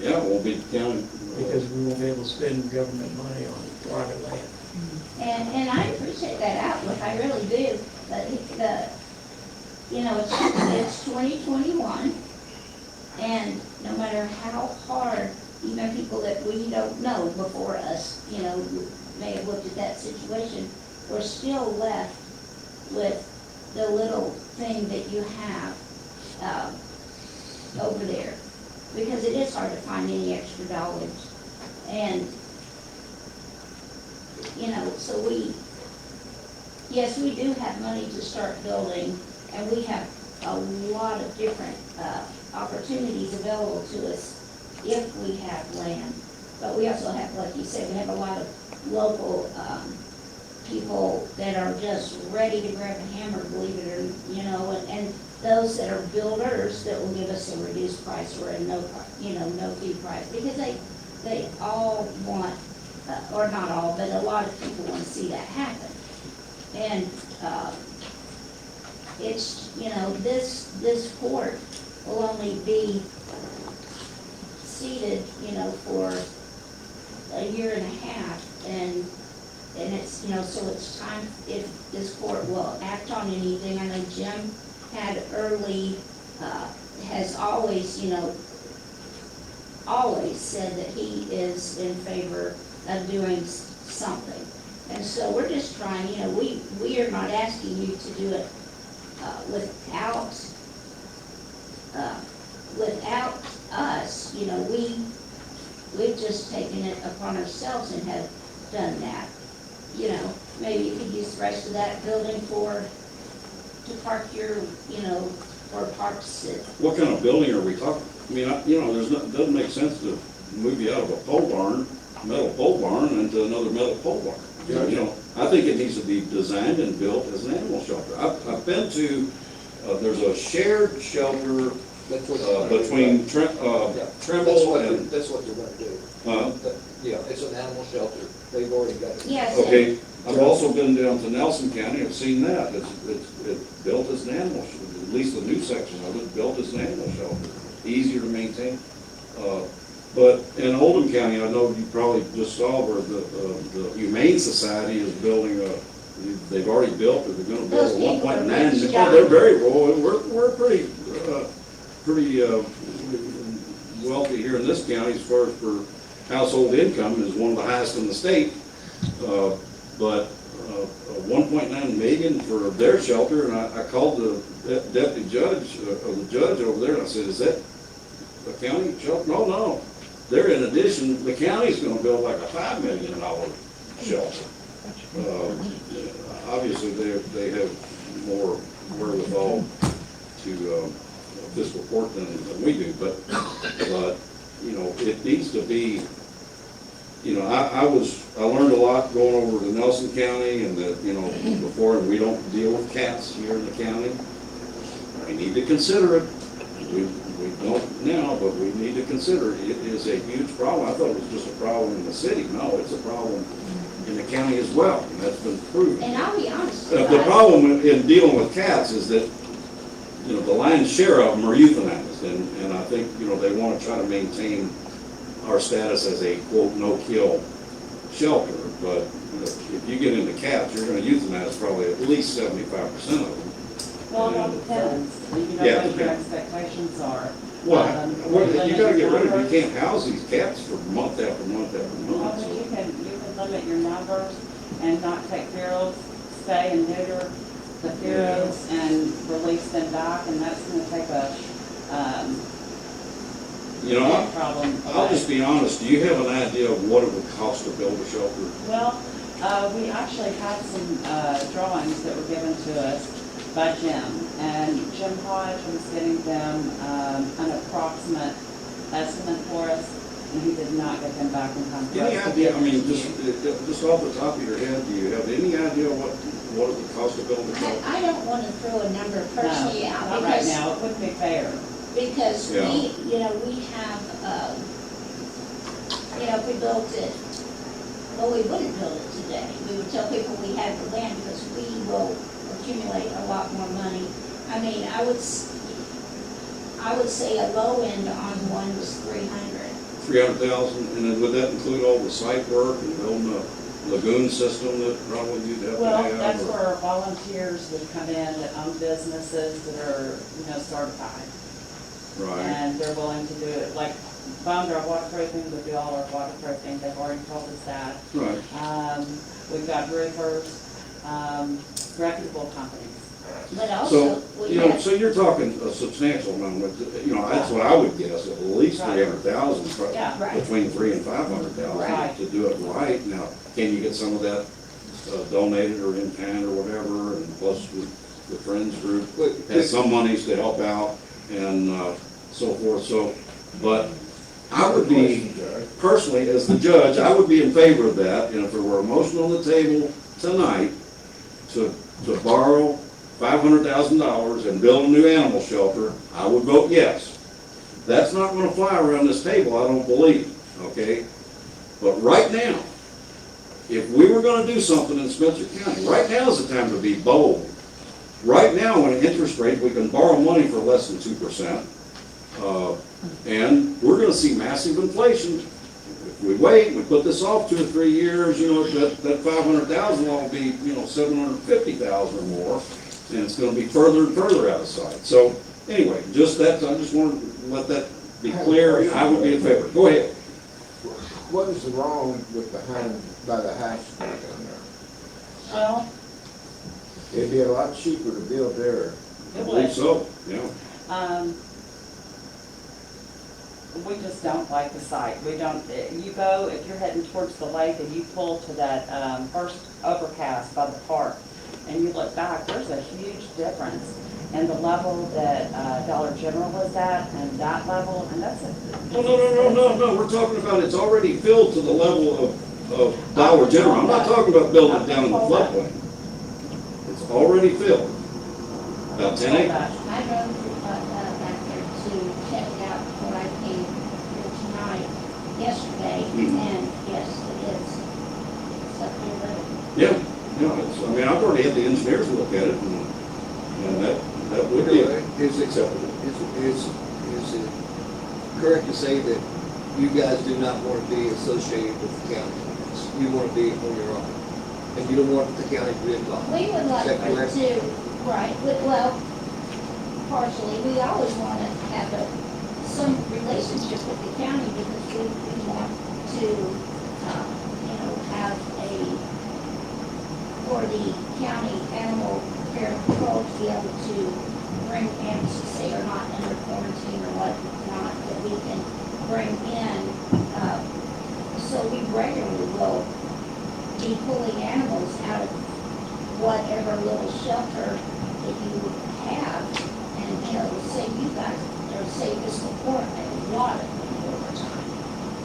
Yeah, it won't be the county. because we won't be able to spend government money on private land. And I appreciate that outlook, I really do. But it's 2021, and no matter how hard, even people that we don't know before us, may have looked at that situation, we're still left with the little thing that you have over there. Because it is hard to find any extra dollars. And, so yes, we do have money to start building, and we have a lot of different opportunities available to us if we have land. But we also have, like you said, we have a lot of local people that are just ready to grab a hammer, believe it or, and those that are builders that will give us a reduced price or a no fee price, because they all want, or not all, but a lot of people want to see that happen. And it's, this court will only be seated, for a year and a half, and it's, so it's time, if this court will act on anything. I know Jim had has always, always said that he is in favor of doing something. And so we're just trying, we are not asking you to do it without us, we've just taken it upon ourselves and have done that. Maybe you could use the rest of that building to park your, or parks it. What kind of building are we talking? I mean, it doesn't make sense to move you out of a pole barn, metal pole barn, into another metal pole barn. I think it needs to be designed and built as an animal shelter. I've been to, there's a shared shelter between Trimble and. That's what they're gonna do. Yeah, it's an animal shelter, they've already got it. Yes. Okay, I've also been down to Nelson County, I've seen that, it's built as an animal shelter, at least the new section of it, built as an animal shelter, easier to maintain. But in Oldham County, I know you probably just saw where the Humane Society is building they've already built, or they're gonna build a 1.9. They're very rural, and we're pretty wealthy here in this county as far as for household income is one of the highest in the state. But 1.9 million for their shelter, and I called the deputy judge, or the judge over there, and I said, is that a county shelter? No. They're in addition, the county's gonna build like a $5 million shelter. obviously, they have more wherewithal to fiscal court than we do, but, you know, it needs to be, you know, I learned a lot going over to Nelson County and that, you know, before, we don't deal with cats here in the county. We need to consider it. We don't now, but we need to consider it. It is a huge problem. I thought it was just a problem in the city. No, it's a problem in the county as well, and that's been proven. And I'll be honest. The problem in dealing with cats is that, you know, the lion's share of them are euthanized, and I think, you know, they want to try to maintain our status as a quote no-kill shelter, but if you get into cats, you're going to euthanize probably at least 75% of them. Well, it all depends. You know Yeah, what your depends. expectations are. Well, Limit you got to get rid of it. numbers. You can't house these cats for month after month after Well, month. but So. you can limit your numbers and not take ferals, stay and neuter the ferals and release them back, and that's gonna take a, You know, big problem. I'll just be honest. Do you have an idea of what it would cost to build a shelter? Well, we actually had some drawings that were given to us by Jim, and Jim Hodge was getting them an approximate estimate for us, and he did not get them back in time. for us Any to idea? give I mean, to you. just off the top of your head, do you have any idea what it would cost to build a shelter? I don't want to throw a number personally out Not right because, now, it wouldn't be fair. because Yeah. we have, if we built it, well, we wouldn't build it today. We would tell people we had the land because we will accumulate a lot more money. I mean, I would say a low end on one was 300. 300,000, and then would that include all the site work and building a lagoon system that probably you'd have to Well, have? that's or- where volunteers would come in that own businesses that are, certified. Right, And they're willing to do it, like Bone Dry Waterproofing would do all our waterproofing, they've already told us that. right. We've got roofers, reputable companies. But So, also, we have, so you're talking a substantial amount, that's what I would guess, at least Right. 300,000, Yeah, right. between 300,000 and 500,000 Right. to do it right. Now, can you get some of that donated or in kind or whatever, and plus the Friends Group has some monies to help out and so forth, so, but I would be, personally, as the judge, I would be in favor of that, and if there were a motion on the table tonight to borrow $500,000 and build a new animal shelter, I would vote yes. That's not gonna fly around this table, I don't believe, okay? But right now, if we were gonna do something in Spencer County, right now is the time to be bold. Right now, when interest rate, we can borrow money for less than 2%. And we're gonna see massive inflation. If we wait, we put this off 2 or 3 years, that 500,000 will be, 750,000 or more, and it's gonna be further and further out of sight. So, anyway, I just wanted to let that be clear, I would be in favor. Go ahead. What is wrong with by the high school down there? Well, It'd be a lot cheaper to build there. I it believe would. so, yeah. We just don't like the site. We don't, you go, if you're heading towards the lake and you pull to that, first overpass by the park, and you look back, there's a huge difference in the level that, Dollar General was at and that level, and that's a. No, we're talking about it's already filled to the level of Dollar General. I'm not talking about building it down in the floodplain. It's already filled. About 10 acres. I drove back there to check it out before I came here tonight, yesterday, and yes, it is. Something that Yeah, I've already had the engineers look at it, and that would be Is it acceptable. Is it correct to say that you guys do not want to be associated with the county? You want to be on your own? And you don't want the county to be involved? we would like Is that correct? to, right, well, partially, we always want to have some relationship with the county because we want to, have for the county animal care control to be able to bring animals to say are not under quarantine or whatnot, that we can bring in. So we regularly will be pulling animals out of whatever little shelter that you have, and, you know, save you guys, or save Fiscal Court a lot of money over time.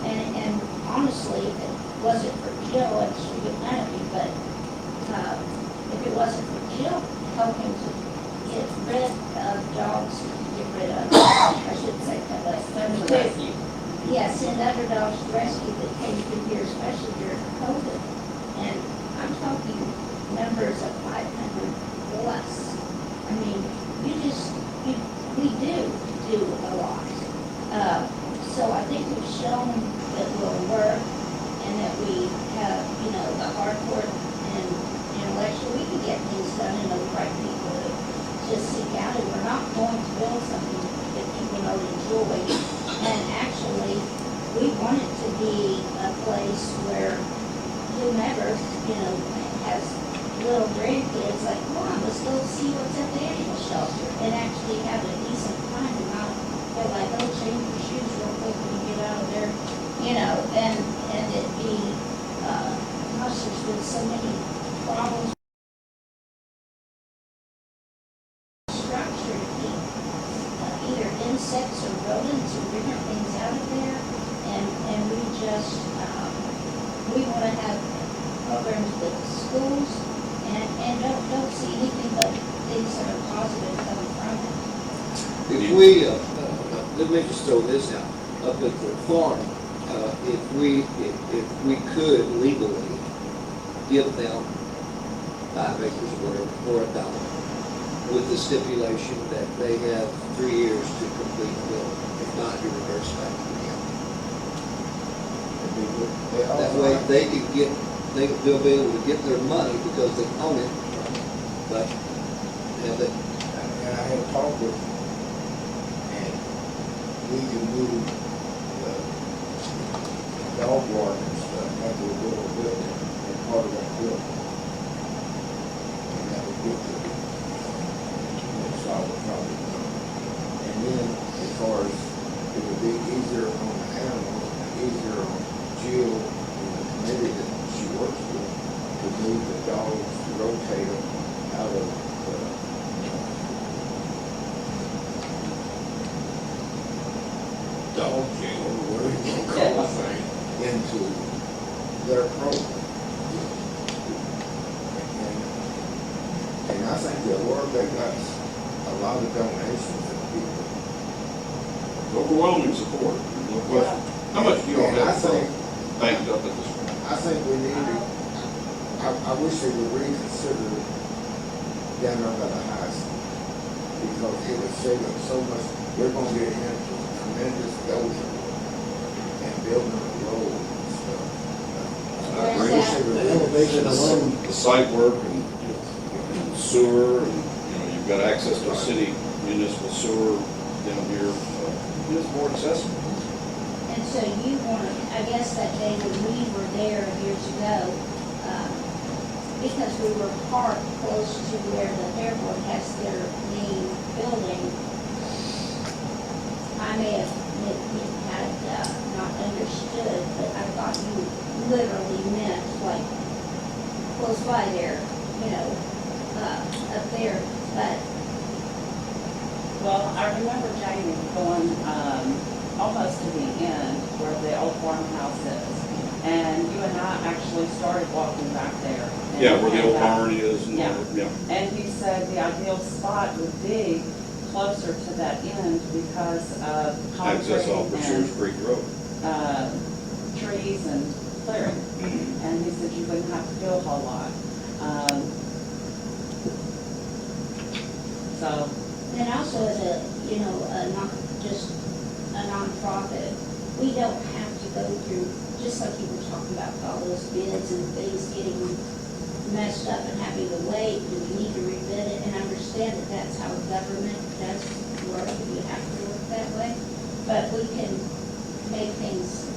And honestly, if it wasn't for Jill, and she get mad at me, but, if it wasn't for Jill helping to get rid of dogs, I should say, Rescue. yeah, send other dogs to rescue that came through here, especially during COVID. And I'm talking numbers of 500 plus. I mean, we do a lot. So I think we've shown that we'll work and that we have, you know, the hard work and intellectual, we can get things done and the right people to just seek out, and we're not going to build something that people don't enjoy. And actually, we want it to be a place where whomever, you know, has little grandkids, like, come on, let's go see what's at the animal shelter, and actually have a decent time and not feel like, oh, change your shoes real quick when you get out of there, you know, and it be, gosh, there's been so many problems. Structure to keep either insects or rodents or different things out of there, and we just, we want to have programs with the schools, and don't see anything but things that are positive coming from it. If we, let me just throw this out, up at the farm, if we could legally give them 5 acres or whatever, for $1, with the stipulation that they have 3 years to complete the building, if not, you reverse back to them. That way, they'll be able to get their money because they own it, but have it. And I had talked with, and we can move the dog water and stuff after we build a building, and part of that building. And that would get to solve the problem. And then, as far as, it would be easier on the animals, and easier on Jill and the committee that she works with, to move the dogs, to rotate them out of the dog jail, or whatever you want to call the thing, into their program. And I think they'll work, they got a lot of donations from people. Overwhelming support, no question. How much do you all And I have think, banked up at this point? I think we need to, I wish they would reconsider down there by the high school, because it would save them so much. They're gonna get into tremendous dozer and building a road and stuff. I agree. wish they would elevation alone. The site work and sewer, and, you know, you've got access to city municipal sewer down here, it's more accessible. And so you want to, I guess that day when we were there years ago, because we were parked close to where the airport has their main building, I may have had not understood, but I thought you literally meant like close by there, you know, up there, but. Well, I remember Jamie going, almost to the end where the old farmhouse is. And you and I actually started walking back there. And Yeah, where the old came back. barn is and, Yeah. yeah. And he said the ideal spot would be closer to that end because of Access concrete off of Shears Creek Road. trees and clearing. And he said you wouldn't have to do a whole lot. So, And also as a, you know, just a nonprofit, we don't have to go through, just like you were talking about, all those bids and things getting messed up and having to wait. Do we need to rebid it? And understand that that's how government does work, you have to work that way. But we can make things,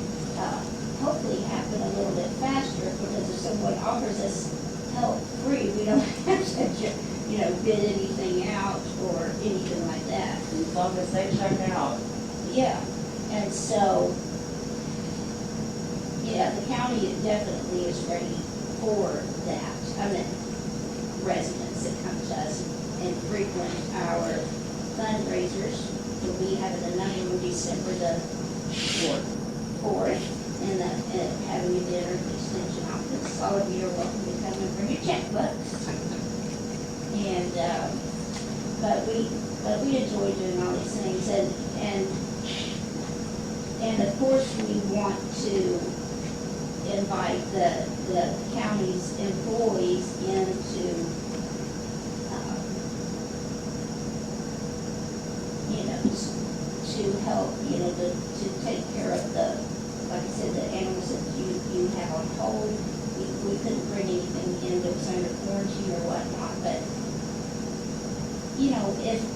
hopefully happen a little bit faster, because if someone offers us help free, we don't have to, you know, bid anything out or anything like that. as long as they check out. Yeah, and so, yeah, the county definitely is ready for that. I mean, residents that come to us and frequent our fundraisers. We'll be having another on December the 4th, and having a dinner at the extension office. All of you are welcome to come and bring your checkbooks. And, but we enjoy doing all these things, and of course, we want to invite the county's employees into, to help, to take care of the, like I said, the animals that you have on hold. We couldn't bring anything in that was under quarantine or whatnot, but,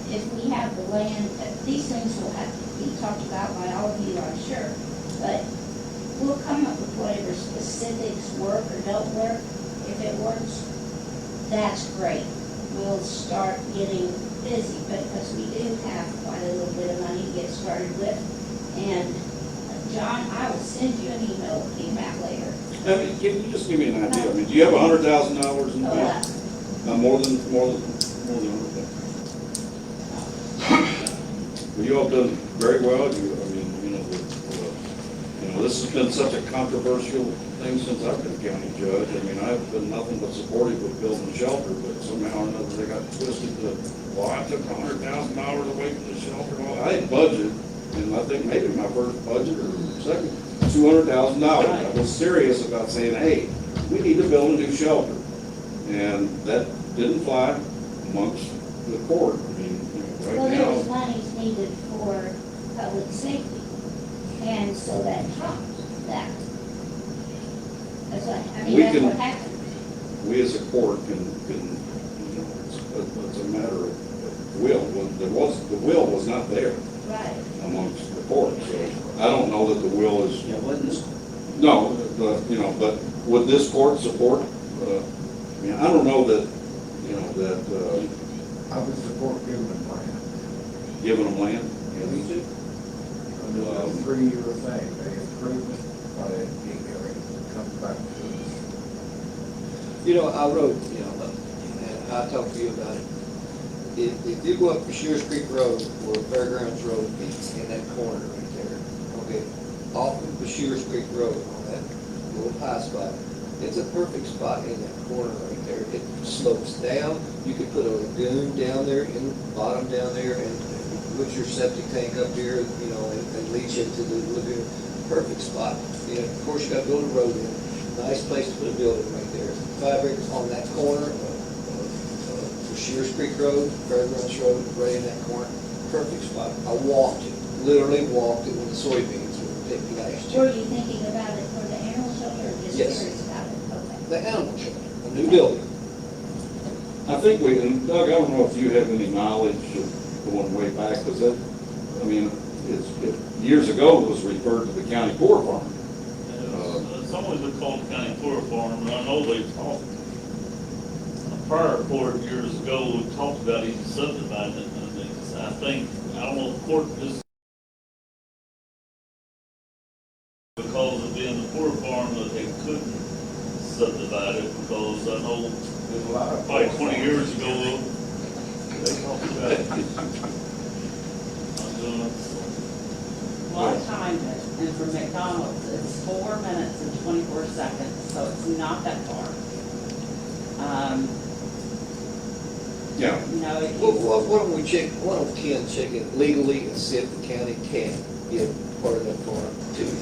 if we have the land, these things will have to be talked about by all of you, I'm sure, but we'll come up with whatever specifics work or don't work. If it works, that's great. We'll start getting busy, but because we do have quite a little bit of money to get started with. And John, I will send you an email with the amount later. I mean, can you just give me an idea? I mean, do you have $100,000 in the bank? More than 100,000. Well, you all done very well. This has been such a controversial thing since I've been county judge. I mean, I've been nothing but supportive of building a shelter, but somehow or another they got twisted to, well, I took $100,000 away from the shelter. Well, I had budgeted, and I think maybe my first budget or second, $200,000. I was serious about saying, hey, we need to build a new shelter. And that didn't fly amongst the court. I mean, Well, there was monies needed for public safety, and so that dropped that. That's what happened. We as a court can it's a matter of will. The will was not there Right. amongst the court, so I don't know that the will is. Yeah, wasn't this? No, but would this court support? I mean, I don't know that, I would support giving them land. giving them land. Me too. Under the 3-year thing, they approve it, but it comes back to us. I wrote, and I talked to you about it. If you go up for Shears Creek Road, or Fairgrounds Road meets in that corner right there, okay, off of the Shears Creek Road, on that little high spot, it's a perfect spot in that corner right there. It slopes down. You could put a lagoon down there, in the bottom down there, and put your septic tank up here, and leach into the lagoon. Perfect spot. Of course, you got to build a road in. Nice place to put a building right there. 5 acres on that corner of Shears Creek Road, Fairgrounds Road, right in that corner. Perfect spot. I walked it, literally walked it when the soybeans were picked last year. Were you thinking about it for the animal shelter, or just Yes. curious about it? Okay. The animal shelter, a new building. I think and Doug, I don't know if you have any knowledge of going way back, because years ago it was referred to the county poor farm. It's always been called county poor farm, and I know they talked, a prior court years ago, we talked about even subdividing it, and I think, I don't know, the court just, because of being the poor farm, that they couldn't subdivide it, because I know, probably 20 years ago, they talked about it. Not doing it, so. Well, I timed it, and from McDonald's, it's 4 minutes and 24 seconds, so it's not that far. Yeah. If Well, you, why don't we check, why don't Ken check it legally and see if the county can give part of that farm to you?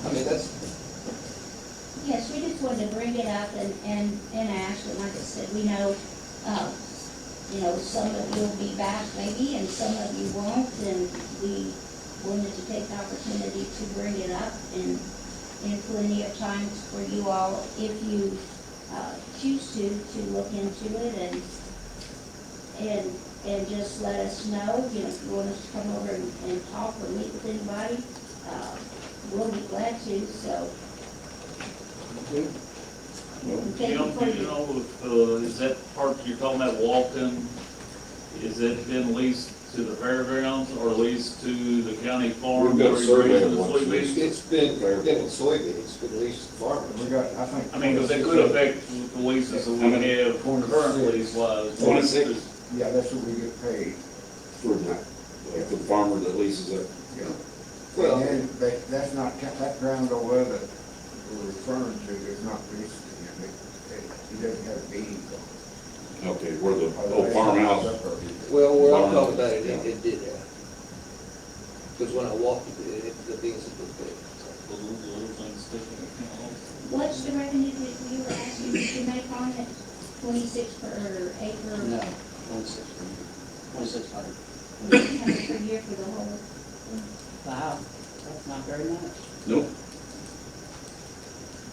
I mean, that's, Yes, we just wanted to bring it up and ask, and like I said, we know, some of you will be back maybe, and some of you won't, and we wanted to take the opportunity to bring it up in plenty of times for you all, if you choose to look into it and just let us know, if you want us to come over and talk or meet with anybody, we'll be glad to, so. Thank you for Is that part you're talking about walking, is it been leased to the fairgrounds or leased to the county farm? We've got a where he's survey raising of the what's soybeans? It's been soybeans, at least farmers. We got, I think. I mean, because it could affect the leases that we have currently was. 26. Yeah, that's what we get paid. For the farmer that leases it. Yeah. Well- And then, that's not, that ground over that we're referring to is not leased to him. He doesn't have deeds on it. Okay, where the old farmhouse. Well, where I'm talking about it, it did that. Because when I walked it, the beans had been big. What's the revenue that you were asking that you make on it? 26 per acre? No, 2600. Per year for the whole? Wow, that's not very much. Nope.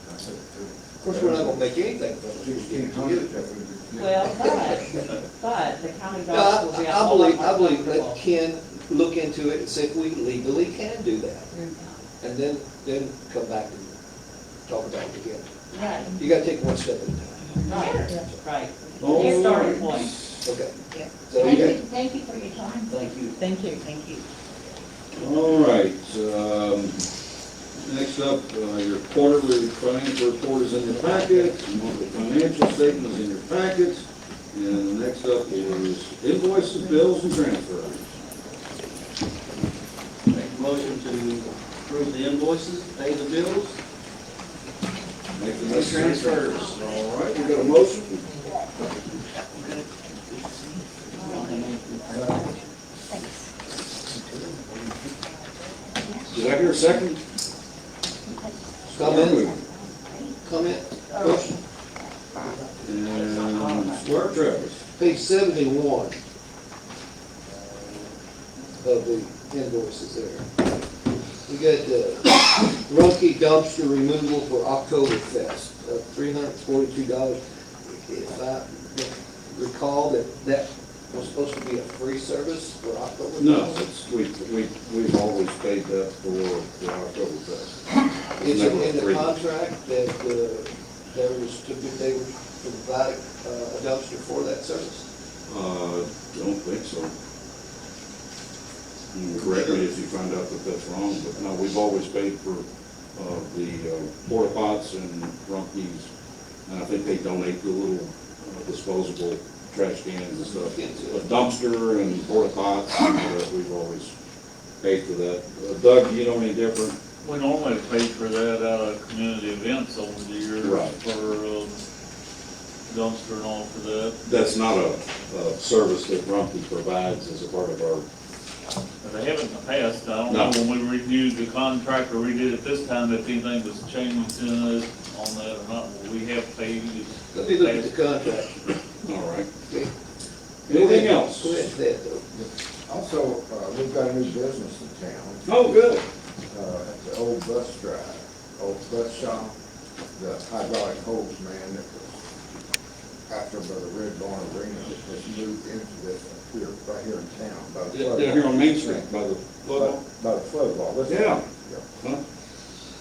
Of course, we're not gonna make anything from it. 1,600 that we. Well, but the county No, dogs will be a whole lot more I believe that comfortable. Ken look into it and see if we legally can do that. And then come back and talk about it again. Right, You gotta take one step at a time. right. Oh. Your starting point. Okay. So, Thank you for your time. Thank you. Thank you. Thank you. All right, next up, your quarterly financial report is in your packet, monthly financial statement is in your packets, and the next up is invoices, bills, and transfers. Make a motion to approve the invoices, pay the bills. Make the next transfers. All right, we got a motion? Did I hear a second? comment, question? And Square Travis. Page 71 of the invoices there. We got Rumpke dumpster removal for Oktoberfest, $342. If I recall that was supposed to be a free service for Oktoberfest? No, we've always paid that for the Oktoberfest. Is Never it in the free. contract that they were to provide a dumpster for that service? Don't think so. You can correct me if you find out that that's wrong, but no, we've always paid for the porta pots and Rumpke's. And I think they donate the little disposable trash cans and stuff. A dumpster and porta pots, we've always paid for that. Doug, you know any different? We normally pay for that out of community events over the years. Right. For dumpster and all for that. That's not a service that Rumpke provides as a part of our. But they haven't in the past. I don't No. know when we reviewed the contract or redid it this time, if anything was changed in it on that or not. But we have paid. Let me look at the contract. All right. Okay. Anything else? Go ahead, Ted, though. Also, we've got a new business in town. Oh, good. At the old bus drive, old bus shop, the hydraulic hose man that was after by the Red Barn Arena has moved into this up here, right here in town. By the flood Down here wall. on Main Street by the flood. By the flood wall. That's Yeah. right.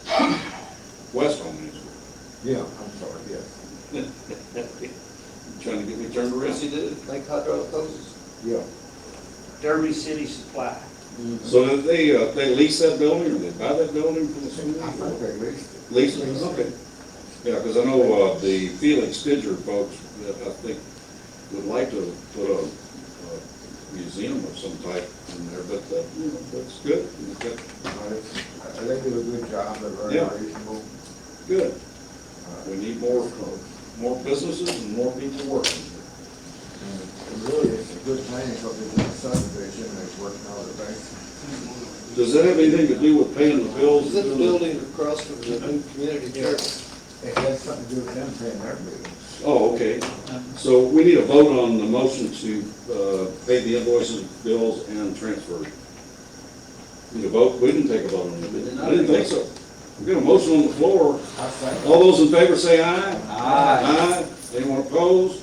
Huh? West on Main Street. Yeah, I'm sorry, yes. Trying to get me turned around. Yes, you do, make hydraulic hoses. Yeah. Derby City Supply. So did they lease that building, or they buy that building from the city? I think they leased it. Lease it, okay. Yeah, because I know the Felix Stidger folks, I think, would like to put a museum of some type in there, but, you know, that's good. Okay. They do a good job, they're very Yeah. reasonable. Good. We need more businesses and more people working. And really, it's a good thing because it's a subdivision, they're working all the bases. Does that have anything to do with paying the bills? Is that the building across from the new community church? It has something to do with them paying their bills. Oh, okay. So we need a vote on the motion to pay the invoices, bills, and transfer. Need a vote? We didn't take a vote on it. I didn't think so. We got a motion on the floor. I think. All those in favor say aye. Aye. Aye. Anyone opposed?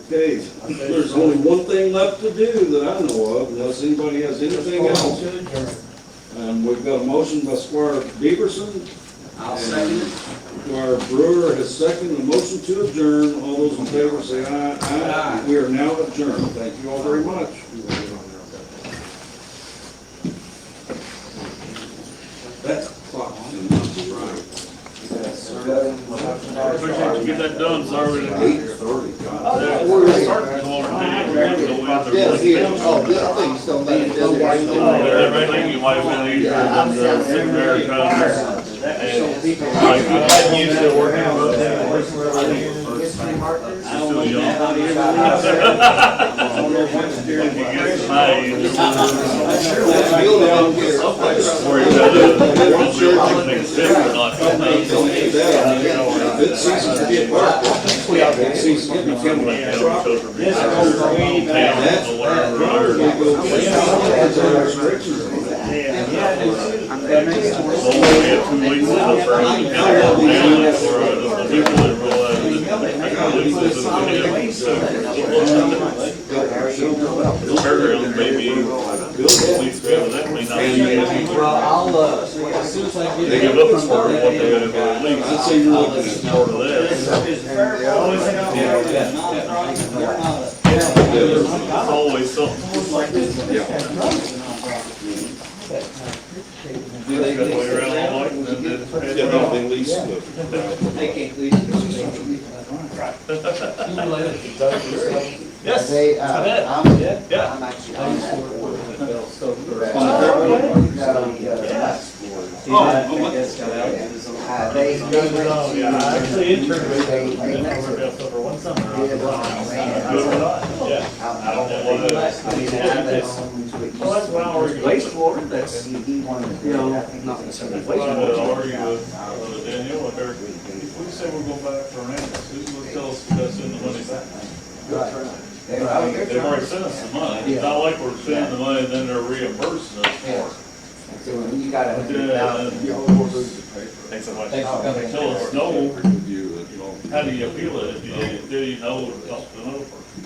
Okay. There's only one thing left to do that I know of, unless anybody has anything else. And we've got a motion by Squire Beaverson. I'll second it. Squire Brewer has seconded the motion to adjourn. All those in favor say aye. Aye. We are now adjourned. Thank you all very much. Appreciate you get that done, sir. 8:30. We're starting tomorrow, Yeah, here, oh, I think it's still better. everything you might have been easier than the secondary contract. And like, you still working with us? Still young. When you get some age, where you got to, make sense or not. Good season to get work. Good season to be coming in. Well, I'll, as soon as I get. They give up for what they have released. I'd say you're looking at Part of that. It's always something. Do they That's why you're out all night and then. Yeah, no, they lease the. They can't leave. Yes. They, I bet. I'm actually on that board. They went to. I actually interned with them. They Over one summer. did a lot of land. Yeah. Out in the I mean, I bet homes with. Well, that's what I argue. Wastewater, that's, He wanted to. you know, I think not he was necessarily Well, I wastewater. argue with Danielle, if we say we're going back for an ambulance, who's going to tell us to send the money back? Right. They've already sent us the money. It's not like we're spending the money and then they're reimbursing us for it. So when you got But then, Thanks so much. thanks for coming. Tell us no, Review it, you know. how do you appeal it? If you know, talk to another person.